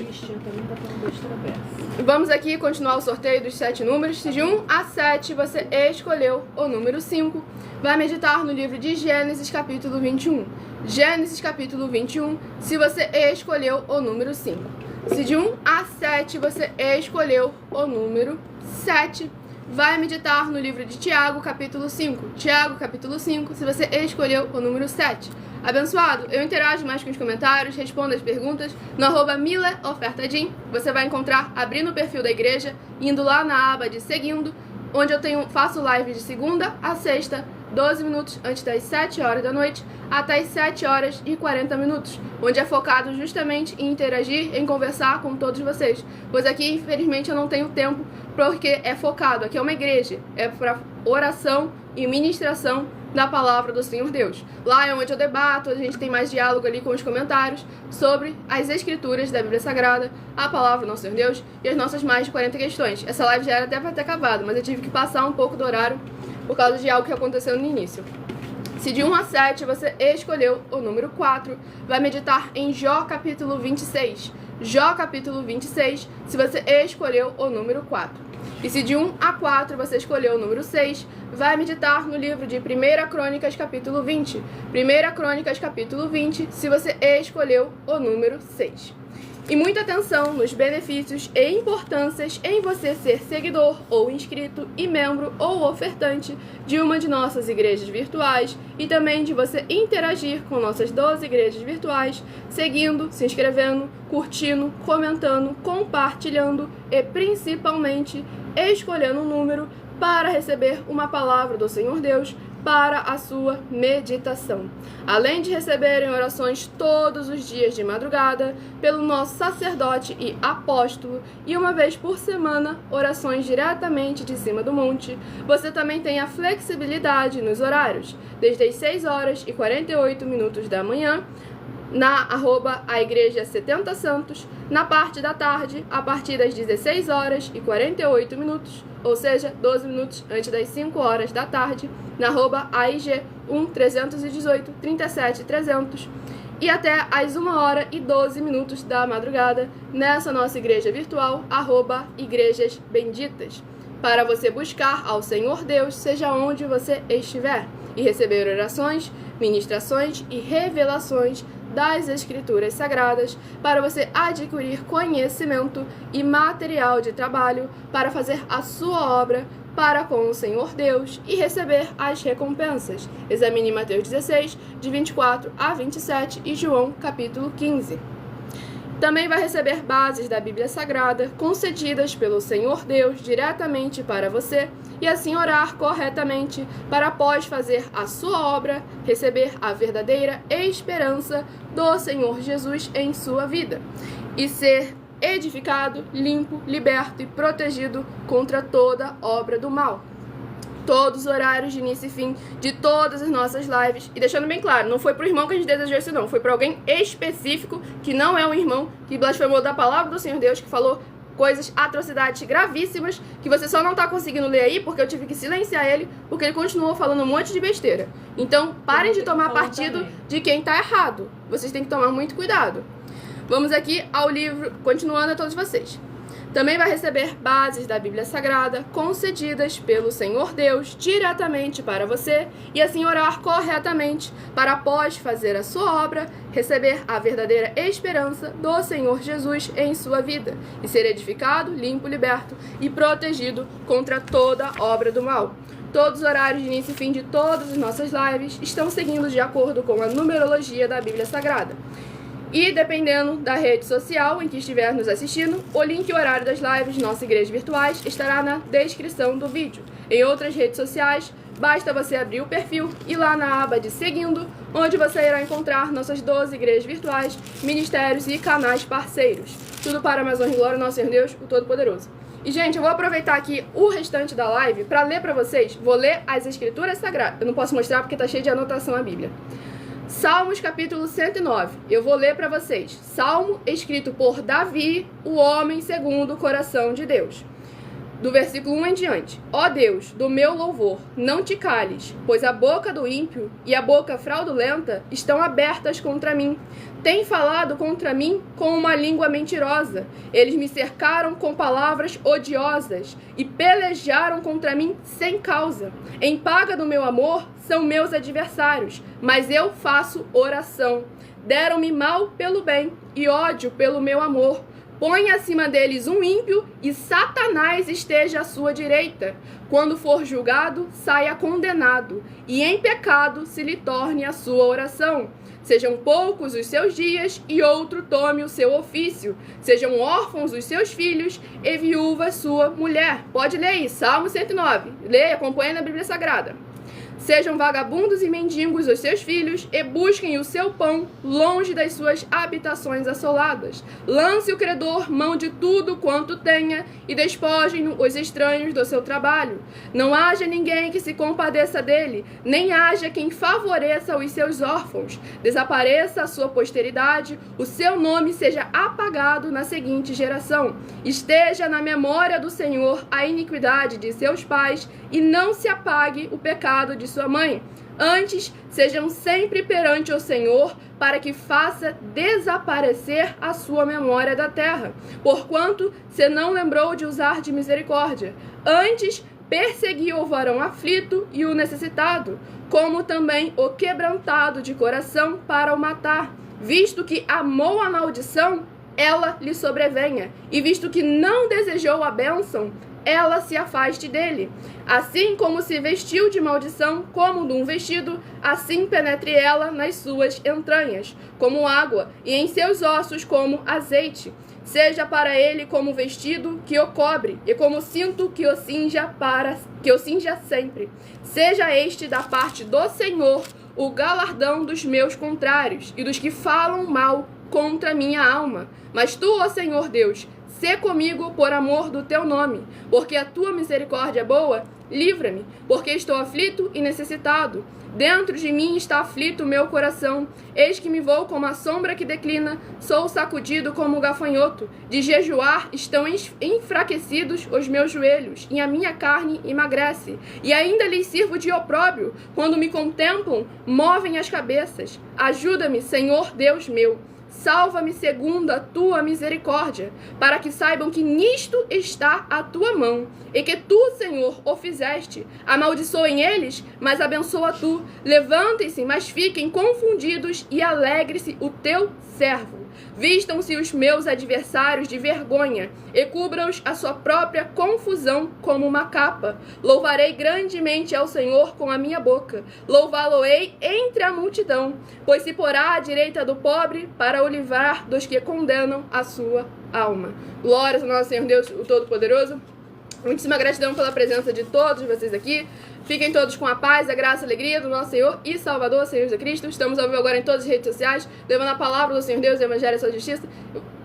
Vamos aqui continuar o sorteio dos 7 números. Se de 1 a 7 você escolheu o número 5, vai meditar no livro de Gênesis, capítulo 21. Gênesis, capítulo 21, se você escolheu o número 5. Se de 1 a 7 você escolheu o número 7, vai meditar no livro de Tiago, capítulo 5. Tiago, capítulo 5, se você escolheu o número 7. Abençoado, eu interajo mais com os comentários, respondo as perguntas no @mileofertadim. Você vai encontrar abrindo o perfil da igreja, indo lá na aba de seguindo, onde eu faço live de segunda a sexta, 12 minutos antes das 7 horas da noite, até as 7 horas e 40 minutos, onde é focado justamente em interagir, em conversar com todos vocês. Pois aqui, infelizmente, eu não tenho tempo, porque é focado, aqui é uma igreja, é para oração e ministração da palavra do Senhor Deus. Lá é onde eu debato, a gente tem mais diálogo ali com os comentários sobre as escrituras da Bíblia Sagrada, a palavra do nosso Senhor Deus e as nossas mais de 40 questões. Essa live já era até para ter acabado, mas eu tive que passar um pouco do horário por causa de algo que aconteceu no início. Se de 1 a 7 você escolheu o número 4, vai meditar em Jó capítulo 26. Jó capítulo 26, se você escolheu o número 4. E se de 1 a 4 você escolheu o número 6, vai meditar no livro de 1 Crônicas capítulo 20. 1 Crônicas capítulo 20, se você escolheu o número 6. E muita atenção nos benefícios e importâncias em você ser seguidor ou inscrito e membro ou ofertante de uma de nossas igrejas virtuais e também de você interagir com nossas 12 igrejas virtuais, seguindo, se inscrevendo, curtindo, comentando, compartilhando e principalmente escolhendo um número para receber uma palavra do Senhor Deus para a sua meditação. Além de receberem orações todos os dias de madrugada pelo nosso sacerdote e apóstolo e uma vez por semana orações diretamente de cima do monte, você também tem a flexibilidade nos horários, desde as 6 horas e 48 minutos da manhã, na @a igreja 70 Santos, na parte da tarde, a partir das 16 horas e 48 minutos, ou seja, 12 minutos antes das 5 horas da tarde, na @AIG 1318 37 300 e até às 1 hora e 12 minutos da madrugada, nessa nossa igreja virtual, @Igrejas Benditas, para você buscar ao Senhor Deus, seja onde você estiver, e receber orações, ministrações e revelações das Escrituras Sagradas, para você adquirir conhecimento e material de trabalho para fazer a sua obra para com o Senhor Deus e receber as recompensas. Examine Mateus 16, de 24 a 27 e João, capítulo 15. Também vai receber bases da Bíblia Sagrada, concedidas pelo Senhor Deus diretamente para você, e assim orar corretamente para, após fazer a sua obra, receber a verdadeira esperança do Senhor Jesus em sua vida, e ser edificado, limpo, liberto e protegido contra toda obra do mal. Todos os horários de início e fim de todas as nossas lives. E deixando bem claro, não foi pro irmão que a gente desejou isso não. Foi para alguém específico, que não é um irmão, que blasfemou da palavra do Senhor Deus, que falou coisas, atrocidades gravíssimas, que você só não tá conseguindo ler aí, porque eu tive que silenciar ele, porque ele continuou falando um monte de besteira. Então, parem de tomar partido de quem tá errado. Vocês têm que tomar muito cuidado. Vamos aqui ao livro, continuando a todos vocês. Também vai receber bases da Bíblia Sagrada, concedidas pelo Senhor Deus diretamente para você, e assim orar corretamente para, após fazer a sua obra, receber a verdadeira esperança do Senhor Jesus em sua vida, e ser edificado, limpo, liberto e protegido contra toda obra do mal. Todos os horários de início e fim de todas as nossas lives estão seguindo de acordo com a numerologia da Bíblia Sagrada. E dependendo da rede social em que estiver nos assistindo, o link e horário das lives de nossas igrejas virtuais estará na descrição do vídeo. Em outras redes sociais, basta você abrir o perfil e lá na aba de Seguindo, onde você irá encontrar nossas 12 igrejas virtuais, ministérios e canais parceiros. Tudo para a mais honra e glória do nosso Senhor Deus, o Todo-Poderoso. E, gente, eu vou aproveitar aqui o restante da live para ler para vocês. Vou ler as Escrituras Sagradas. Eu não posso mostrar porque está cheio de anotação a Bíblia. Salmos capítulo 109, eu vou ler para vocês. Salmo escrito por Davi, o homem segundo o coração de Deus. Do versículo 1 em diante. Ó Deus, do meu louvor, não te cales, pois a boca do ímpio e a boca fraudulenta estão abertas contra mim. Tem falado contra mim com uma língua mentirosa. Eles me cercaram com palavras odiosas e pelejaram contra mim sem causa. Em paga do meu amor são meus adversários, mas eu faço oração. Deram-me mal pelo bem e ódio pelo meu amor. Põe acima deles um ímpio e Satanás esteja à sua direita. Quando for julgado, saia condenado, e em pecado se lhe torne a sua oração. Sejam poucos os seus dias e outro tome o seu ofício. Sejam órfãos os seus filhos e viúva sua mulher. Pode ler aí, Salmo 109. Leia, acompanhe na Bíblia Sagrada. Sejam vagabundos e mendigos os seus filhos, e busquem o seu pão longe das suas habitações assoladas. Lance o credor mão de tudo quanto tenha, e despojem os estranhos do seu trabalho. Não haja ninguém que se compadeça dele, nem haja quem favoreça os seus órfãos. Desapareça a sua posteridade, o seu nome seja apagado na seguinte geração. Esteja na memória do Senhor a iniquidade de seus pais, e não se apague o pecado de sua mãe. Antes, sejam sempre perante o Senhor, para que faça desaparecer a sua memória da terra, porquanto se não lembrou de usar de misericórdia. Antes, perseguiu o varão aflito e o necessitado, como também o quebrantado de coração, para o matar. Visto que amou a maldição, ela lhe sobrevenha, e visto que não desejou a bênção, ela se afaste dele. Assim como se vestiu de maldição como de um vestido, assim penetre ela nas suas entranhas, como água, e em seus ossos como azeite. Seja para ele como vestido que o cobre, e como cinto que o cinja sempre. Seja este da parte do Senhor o galardão dos meus contrários, e dos que falam mal contra minha alma. Mas tu, ó Senhor Deus, sê comigo por amor do teu nome, porque a tua misericórdia é boa, livra-me, porque estou aflito e necessitado. Dentro de mim está aflito o meu coração, eis que me vou como a sombra que declina, sou sacudido como o gafanhoto. De jejuar estão enfraquecidos os meus joelhos, e a minha carne emagrece. E ainda lhes sirvo de opróbrio, quando me contemplam, movem as cabeças. Ajuda-me, Senhor Deus meu. salva-me segundo a tua misericórdia, para que saibam que nisto está a tua mão, e que tu, Senhor, o fizeste. Amaldiçoem eles, mas abençoa tu. Levantem-se, mas fiquem confundidos, e alegre-se o teu servo. Vistam-se os meus adversários de vergonha, e cubram-os a sua própria confusão como uma capa. Louvarei grandemente ao Senhor com a minha boca. Louvá-lo-ei entre a multidão, pois se porá à direita do pobre para o livrar dos que condenam a sua alma. Glórias ao nosso Senhor Deus, o Todo-Poderoso. Muitíssima gratidão pela presença de todos vocês aqui. Fiquem todos com a paz, a graça e a alegria do nosso Senhor e Salvador, Senhor Jesus Cristo. Estamos ao vivo agora em todas as redes sociais, levando a palavra do Senhor Deus, o Evangelho e a sua justiça.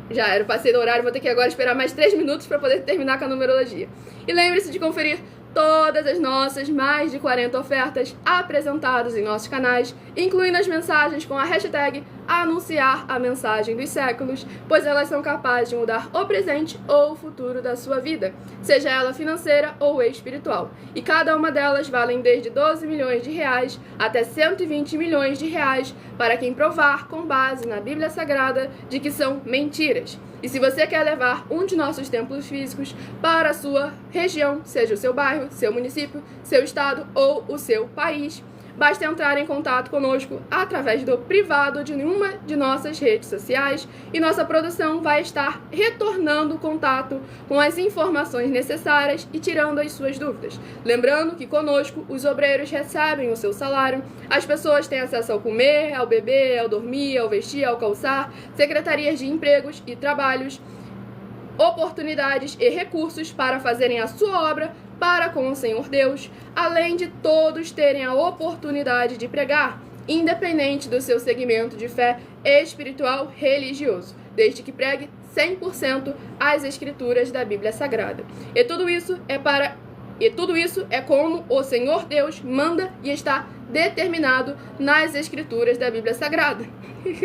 Já era, passei do horário, vou ter que agora esperar mais 3 minutos para poder terminar com a numerologia. E lembre-se de conferir todas as nossas mais de 40 ofertas apresentadas em nossos canais, incluindo as mensagens com a hashtag anunciar a mensagem dos séculos, pois elas são capazes de mudar o presente ou o futuro da sua vida, seja ela financeira ou espiritual. E cada uma delas valem desde 12 milhões de reais até 120 milhões de reais para quem provar, com base na Bíblia Sagrada, de que são mentiras. E se você quer levar um de nossos templos físicos para a sua região, seja o seu bairro, seu município, seu estado ou o seu país, basta entrar em contato conosco através do privado de uma de nossas redes sociais e nossa produção vai estar retornando o contato com as informações necessárias e tirando as suas dúvidas. Lembrando que conosco os obreiros recebem o seu salário, as pessoas têm acesso ao comer, ao beber, ao dormir, ao vestir, ao calçar, secretarias de empregos e trabalhos, oportunidades e recursos para fazerem a sua obra para com o Senhor Deus, além de todos terem a oportunidade de pregar, independente do seu segmento de fé espiritual religioso, desde que pregue 100% as escrituras da Bíblia Sagrada. E tudo isso é como o Senhor Deus manda e está determinado nas escrituras da Bíblia Sagrada.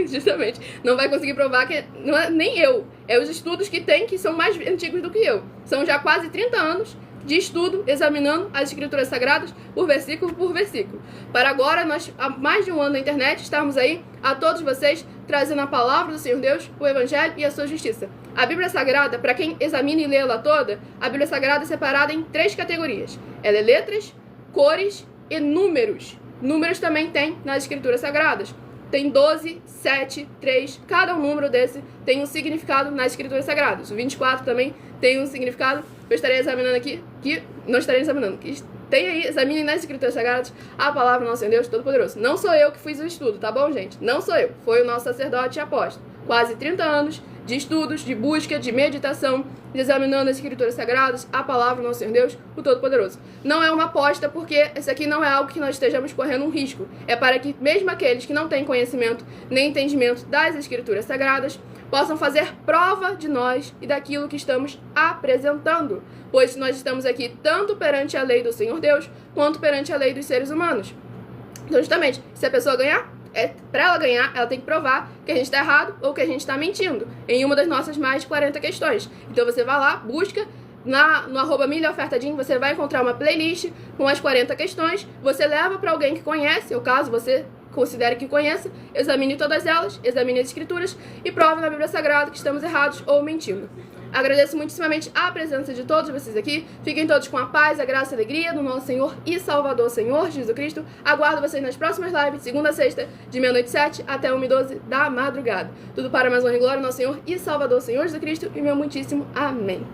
Justamente, não vai conseguir provar que não é nem eu, é os estudos que tem que são mais antigos do que eu. São já quase 30 anos de estudo, examinando as escrituras sagradas por versículo. Para agora, nós, há mais de um ano na internet, estamos aí a todos vocês trazendo a palavra do Senhor Deus, o Evangelho e a sua justiça. A Bíblia Sagrada, para quem examina e lê ela toda, a Bíblia Sagrada é separada em 3 categorias. Ela é letras, cores e números. Números também tem nas escrituras sagradas. Tem 12, 7, 3, cada um número desse tem um significado nas escrituras sagradas. O 24 também tem um significado. Eu estarei examinando aqui, não estarei examinando, que tem aí, examinem nas escrituras sagradas a palavra do nosso Deus Todo-Poderoso. Não sou eu que fiz o estudo, tá bom, gente? Não sou eu, foi o nosso sacerdote e apóstolo. Quase 30 anos de estudos, de busca, de meditação, de examinando as escrituras sagradas, a palavra do nosso Senhor Deus, o Todo-Poderoso. Não é uma aposta, porque isso aqui não é algo que nós estejamos correndo um risco. É para que mesmo aqueles que não têm conhecimento nem entendimento das escrituras sagradas possam fazer prova de nós e daquilo que estamos apresentando, pois nós estamos aqui tanto perante a lei do Senhor Deus, quanto perante a lei dos seres humanos. Então, justamente, se a pessoa ganhar, para ela ganhar, ela tem que provar que a gente está errado ou que a gente está mentindo em uma das nossas mais de 40 questões. Então você vai lá, busca no @milhaofertadinho, você vai encontrar uma playlist com as 40 questões, você leva para alguém que conhece, ou caso você considere que conheça, examine todas elas, examine as escrituras e prove na Bíblia Sagrada que estamos errados ou mentindo. Agradeço muitíssimamente a presença de todos vocês aqui. Fiquem todos com a paz, a graça e a alegria do nosso Senhor e Salvador, Senhor Jesus Cristo. Aguardo vocês nas próximas lives, segunda a sexta, de meia-noite 7 até 1h12 da madrugada. Tudo para mais honra e glória do nosso Senhor e Salvador, Senhor Jesus Cristo, e meu muitíssimo amém.